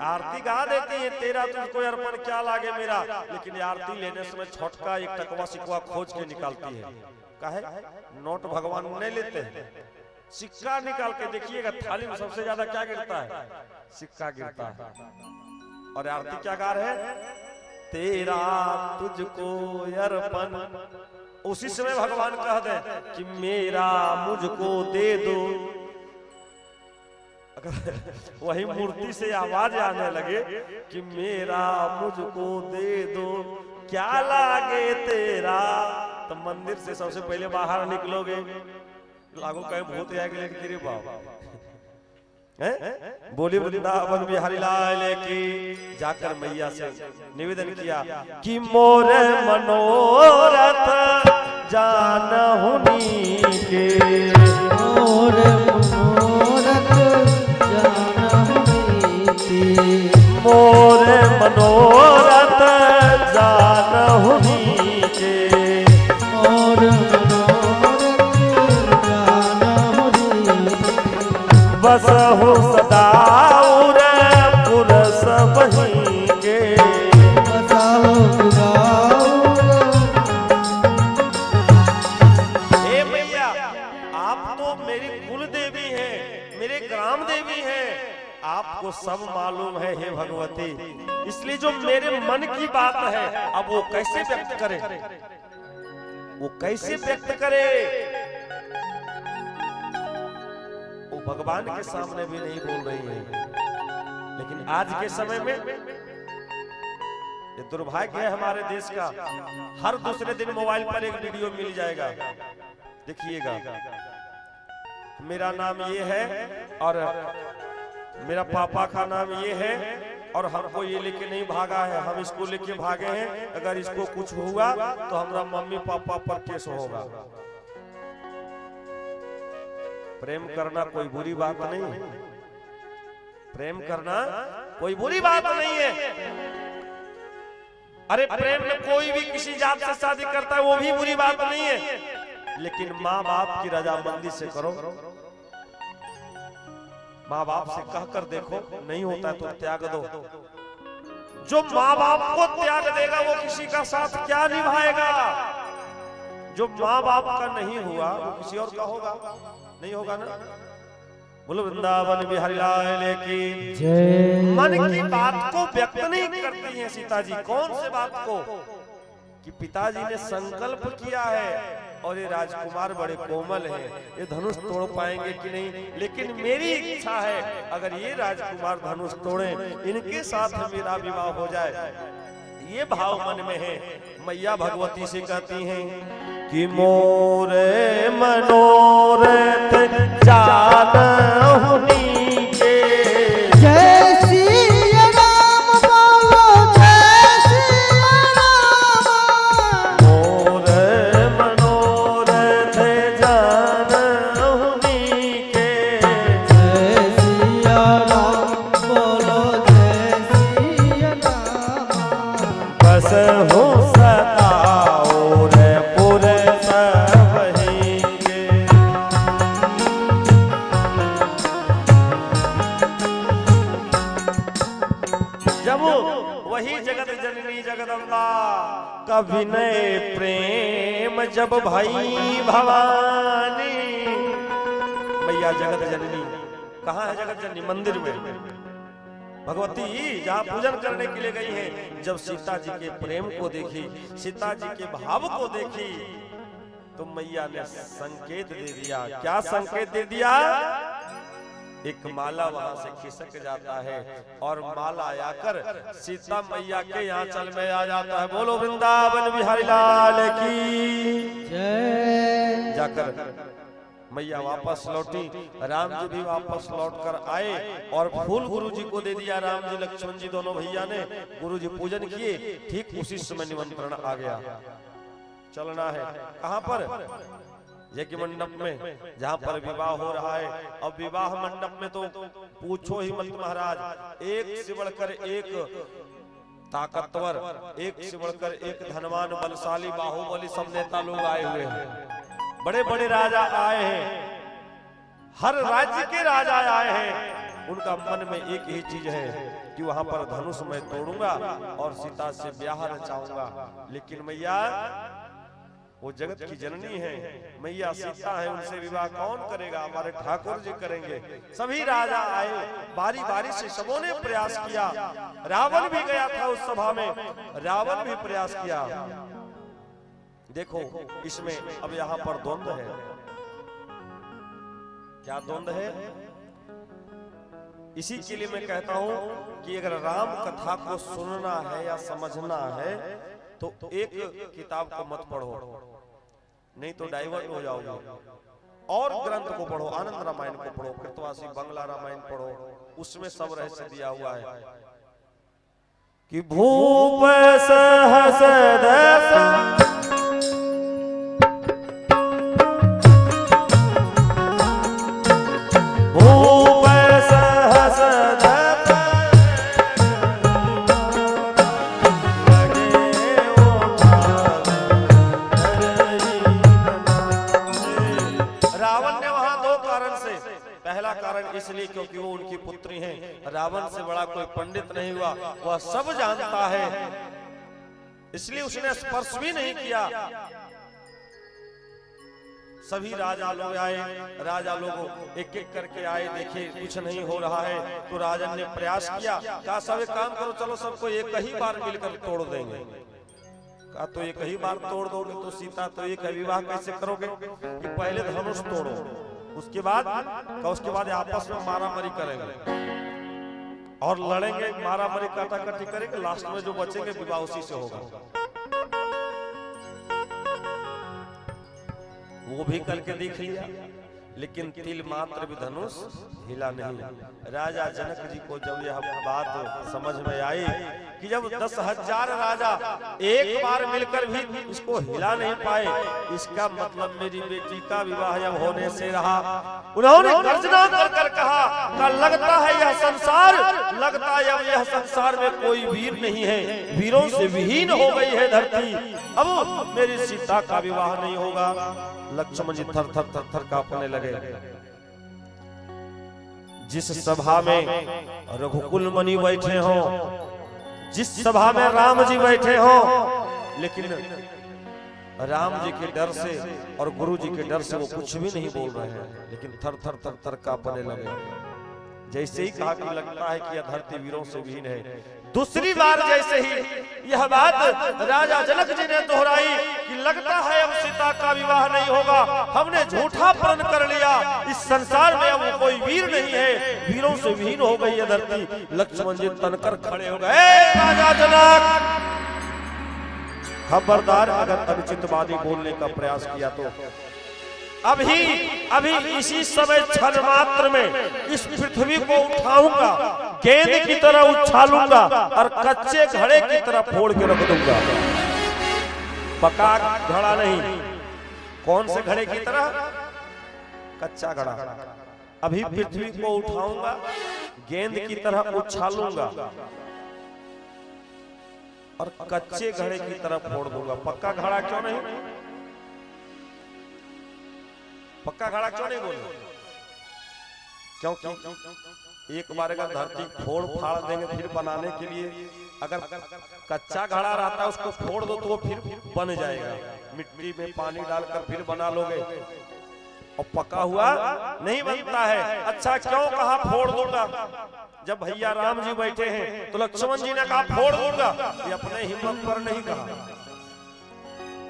आरती गा देती है, तेरा तुझको अर्पण क्या लागे मेरा, लेकिन आरती लेने समय छोटका एक टकवा सिकवा खोज के निकालती है। काहे? नोट भगवान नहीं लेते हैं, सिक्का निकाल के देखिएगा, थाली में सबसे ज्यादा क्या गिरता है? सिक्का गिरता है। और आरती क्या गा रहे हैं? तेरा तुझको अर्पण। उसी समय भगवान कह दे कि मेरा मुझको दे दो। अगर वही मूर्ति से आवाज आने लगे कि मेरा मुझको दे दो, क्या लागे तेरा, तो मंदिर से सबसे पहले बाहर निकलोगे, लागो कहीं भूत आएगा लेकिन तेरे बाप बोली वृंदावन बिहारी लाल की। जाकर मैया से निवेदन किया कि मोरे मनोरथ जानहुनी के, मोरे मनोरथ जानहुनी के, मोरे मनोरथ जानहुनी के, मोरे मनोरथ जानहुनी के। बस हो सदा उरे पुरस वहीं के, बसाओ गाओ। हे मैया, आप तो मेरी कुल देवी हैं, मेरे ग्राम देवी हैं, आपको सब मालूम है हे भगवती। इसलिए जो मेरे मन की बात है, अब वो कैसे व्यक्त करे, वो कैसे व्यक्त करे? वो भगवान के सामने भी नहीं बोल रही है। लेकिन आज के समय में ये दुर्भाग्य है हमारे देश का, हर दूसरे दिन मोबाइल पर एक वीडियो मिल जाएगा, देखिएगा मेरा नाम ये है और मेरा पापा का नाम ये है और हमको ये लेके नहीं भागा है, हम इसको लेके भागे हैं, अगर इसको कुछ हुआ तो हमारा मम्मी पापा पर केस होगा। प्रेम करना कोई बुरी बात नहीं है, प्रेम करना कोई बुरी बात नहीं है। अरे प्रेम में कोई भी किसी जात से शादी करता है वो भी बुरी बात नहीं है, लेकिन माँ बाप की रजामंदी से करो। माँ बाप से कहकर देखो, नहीं होता तो त्याग दो। जो माँ बाप को त्याग देगा वो किसी का साथ क्या निभाएगा? जो माँ बाप का नहीं हुआ वो किसी और का होगा, नहीं होगा ना। बोलो वृंदावन बिहारी लाल की जय। मन की बात को व्यक्त नहीं करती हैं सीता जी। कौन से बात को? कि पिताजी ने संकल्प किया है और ये राजकुमार बड़े कोमल हैं, ये धनुष तोड़ पाएंगे कि नहीं, लेकिन मेरी इच्छा है अगर ये राजकुमार धनुष तोड़े, इनके साथ मेरा विवाह हो जाए। ये भाव मन में है। मैया भगवती से कहती हैं कि मोरे मनोरथ जानहुनी के, जय श्री राम बोलो, जय श्री राम। मोरे मनोरथ जानहुनी के, जय श्री राम बोलो, जय श्री राम। बस हो सदा और पुरस वहीं के। जब वही जगत जननी जगदम्बा कभी नए प्रेम जब भाई भवानी। मैया जगत जननी कहाँ है? जगत जननी मंदिर में भगवती जहाँ पूजन करने के लिए गई हैं। जब सीता जी के प्रेम को देखी, सीता जी के भाव को देखी, तो मैया ने संकेत दे दिया। क्या संकेत दे दिया? एक माला वहां से खिसक जाता है और माला आकर सीता मैया के आंचल में आ जाता है। बोलो वृंदावन बिहारी लाल की जय। जाकर मैया वापस लौटी, राम जी भी वापस लौट कर आए और फूल गुरु जी को दे दिया। राम जी लक्ष्मण जी दोनों भैया ने गुरु जी पूजन किए। ठीक उसी समय निमंत्रण आ गया, चलना है। कहाँ पर? यज्ञ मंडप में, जहाँ पर विवाह हो रहा है। अब विवाह मंडप में तो पूछो ही मत महाराज, एक से बढ़कर एक ताकतवर, एक से बढ़कर एक धनवान, बलशाली, बाहुबली सब नेता लोग आए हुए हैं। बड़े बड़े राजा आए हैं, हर राज्य के राजा आए हैं। उनका मन में एक ही चीज है कि वहां पर धनुष मैं तोड़ूंगा और सीता से ब्याह रचाऊंगा। लेकिन मैया वो जगत की जननी है, मैया सीता है, उनसे विवाह कौन करेगा? हमारे ठाकुर जी करेंगे। सभी राजा आए, बारी बारी से सबों ने प्रयास किया। रावण भी गया था उस सभा में, रावण भी प्रयास किया। देखो इसमें अब यहाँ पर द्वंद्व है। क्या द्वंद्व है? इसी के लिए मैं कहता हूं कि अगर राम कथा को सुनना है या समझना है तो एक किताब को मत पढ़ो, नहीं तो डाइवर्ट हो जाओगे। और ग्रंथ को पढ़ो, आनंद रामायण को पढ़ो, कृतवासी बंगला रामायण पढ़ो, उसमें सब रहस्य दिया हुआ है कि भूप सहस इसलिए क्योंकि वो उनकी पुत्री हैं। रावण से बड़ा कोई पंडित नहीं हुआ, वह सब जानता है, इसलिए उसने स्पर्श भी नहीं किया। सभी राजा लोग आए, राजा लोग एक एक करके आए, देखे कुछ नहीं हो रहा है तो राजन ने प्रयास किया, कहा सब एक काम करो, चलो सबको एक ही बार मिलकर तोड़ देंगे। कहा तो एक ही बार तोड़ दोगे तो सीता तो एक विवाह कैसे करोगे? कि पहले धनुष तोड़ो, उसके बाद आपस में मारामारी करेंगे और लड़ेंगे, मारामारी काटाकाटी करेंगे, लास्ट में जो बचेंगे विवाह उसी से होगा। वो भी करके देख लिया, लेकिन तिल मात्र भी धनुष हिला नहीं। राजा जनक जी को जब यह बात समझ में आई कि जब 10,000 राजा एक बार मिलकर भी इसको हिला नहीं पाए, इसका मतलब मेरी बेटी का विवाह जब होने से रहा। उन्होंने गर्जना कर कहा, लगता है यह संसार, लगता है अब यह संसार में कोई वीर नहीं है, वीरों से विहीन हो गई है धरती, अब मेरी सीता का विवाह नहीं होगा। लक्ष्मण जी थर थर थर थर कांपने लगे। जिस सभा में रघुकुल मुनि बैठे हो, जिस सभा में राम जी बैठे हो, लेकिन राम जी के डर से और गुरु जी के डर से वो कुछ भी नहीं बोल रहे हैं, लेकिन थर थर थर थर कांपने लगे। जैसे ही कहा कि लगता है कि यह धरती वीरों से विहीन है, दूसरी बार जैसे ही यह बात राजा जनक जी ने दोहराई कि लगता है अब सीता का विवाह नहीं होगा, हमने झूठा प्रण कर लिया, इस संसार में अब कोई वीर नहीं है, वीरों से विहीन हो गई है धरती। लक्ष्मण जी तनकर खड़े हो गए, राजा जनक खबरदार, अगर अनुचित वादी बोलने का प्रयास किया तो अभी इसी समय क्षण मात्र में इस पृथ्वी को उठाऊंगा, गेंद की तरह उछालूंगा और कच्चे घड़े की तरह फोड़ के रख दूंगा। पका घड़ा नहीं, कौन से घड़े की तरह? कच्चा घड़ा। अभी पृथ्वी को उठाऊंगा, गेंद की तरह उछालूंगा और कच्चे घड़े की तरह फोड़ दूंगा। पक्का घड़ा क्यों नहीं? पक्का घड़ा क्यों नहीं बोले? क्योंकि एक बार अगर धरती फोड़ फाड़ देंगे फिर बनाने के लिए, अगर कच्चा घड़ा रहता है उसको फोड़ दो तो वो फिर बन जाएगा, मिट्टी में पानी डालकर फिर बना लोगे, और पका हुआ नहीं बनता है। अच्छा क्यों कहा फोड़ दूंगा? जब भैया राम जी बैठे हैं तो लक्ष्मण जी ने कहा फोड़ दूंगा, ये अपने हिम्मत पर नहीं कहा,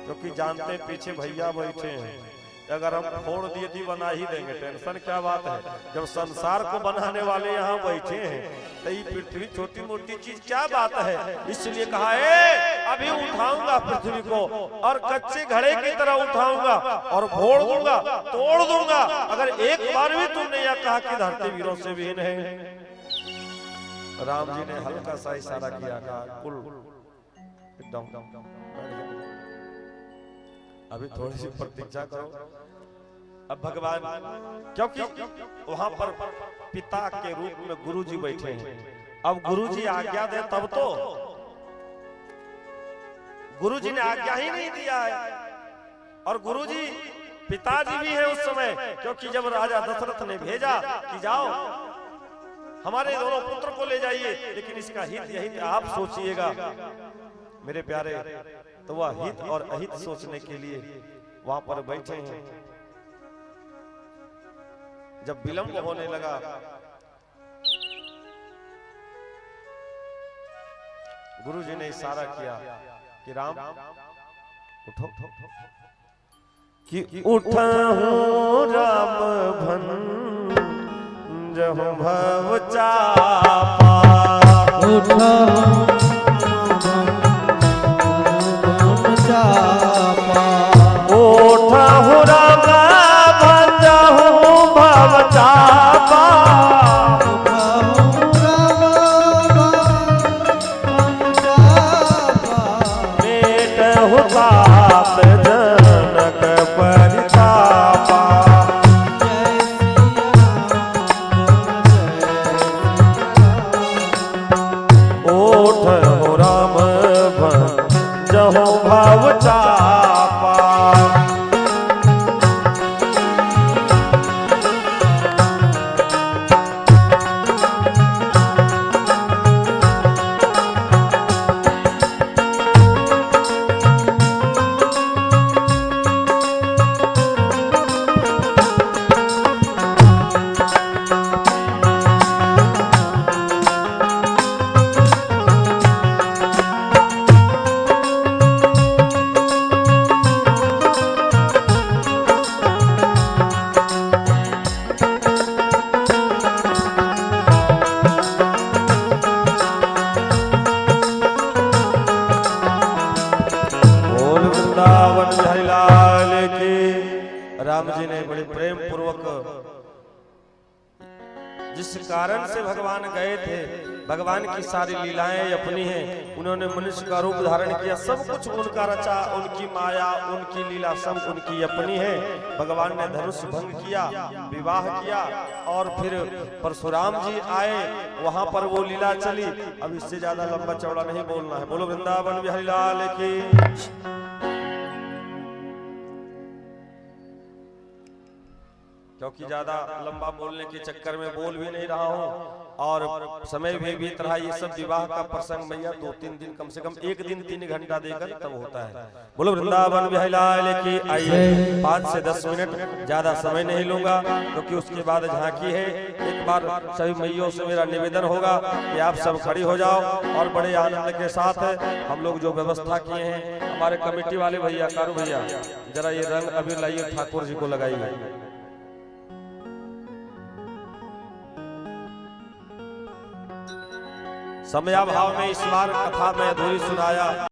क्योंकि जानते पीछे भैया बैठे हैं, अगर हम फोड़ दिए तो बना ही देंगे, टेंशन क्या बात है। जब संसार को बनाने वाले यहाँ बैठे हैं तो ये पृथ्वी छोटी मोटी चीज क्या बात है। इसलिए कहा अभी उठाऊंगा पृथ्वी को और कच्चे घड़े की तरह उठाऊंगा और फोड़ दूंगा, तोड़ दूंगा। अगर एक बार भी तुमने यह कहा कि धरती वीरों से विहीन है। राम जी ने हल्का सा इशारा किया, कहा कुल अभी थोड़ी सी प्रतीक्षा करो। अब भगवान, क्योंकि वहां पर पिता के रूप में गुरुजी बैठे हैं, अब गुरुजी आज्ञा दे तब तो, गुरुजी ने आज्ञा ही नहीं दिया है। और गुरुजी पिताजी भी है उस समय, क्योंकि जब राजा दशरथ ने भेजा कि जाओ हमारे दोनों पुत्र को ले जाइए, लेकिन इसका हित यही आप सोचिएगा मेरे प्यारे, तो वह हित और अहित सोचने के लिए वहां पर बैठे हैं। जब विलंब होने लगा, गुरु जी ने इशारा किया कि राम उठो, कि उठा हूँ राम भंजहु भव चापा, उठा चापा, उठा हूँ राम भंजहु भव चापा, तात जनक परितापा, ओठ हो राम भंजहु भव चापा। राम जी ने बड़े प्रेम पूर्वक, जिस कारण से भगवान गए थे, भगवान की सारी लीलाएं अपनी हैं, उन्होंने मनुष्य का रूप धारण किया, सब कुछ उनका रचा, उनकी माया, उनकी लीला सब उनकी अपनी है। भगवान ने धनुष भंग किया, विवाह किया, और फिर परशुराम जी आए, वहां पर वो लीला चली। अब इससे ज्यादा लंबा चौड़ा नहीं बोलना है। बोलो वृंदावन बिहारी लाल की। क्योंकि ज्यादा लंबा बोलने के चक्कर में बोल भी नहीं रहा हूँ और समय भी बीत रहा है। ये सब विवाह का प्रसंग भैया 2-3 दिन, कम से कम एक दिन 3 घंटा देकर तब होता है। बोलो वृंदावन बिहारी लाल की। आइए 5 से 10 मिनट, ज्यादा समय नहीं लूंगा क्योंकि उसके बाद झांकी है। एक बार सभी मैयों से मेरा निवेदन होगा कि आप सब खड़ी हो जाओ और बड़े आनंद के साथ हम लोग जो व्यवस्था किए हैं, हमारे कमेटी वाले भैया, कारू भैया, जरा ये रंग अबीर लाइए, ठाकुर जी को लगाइए। समयाभाव में इस बार कथा में अधूरी सुनाया।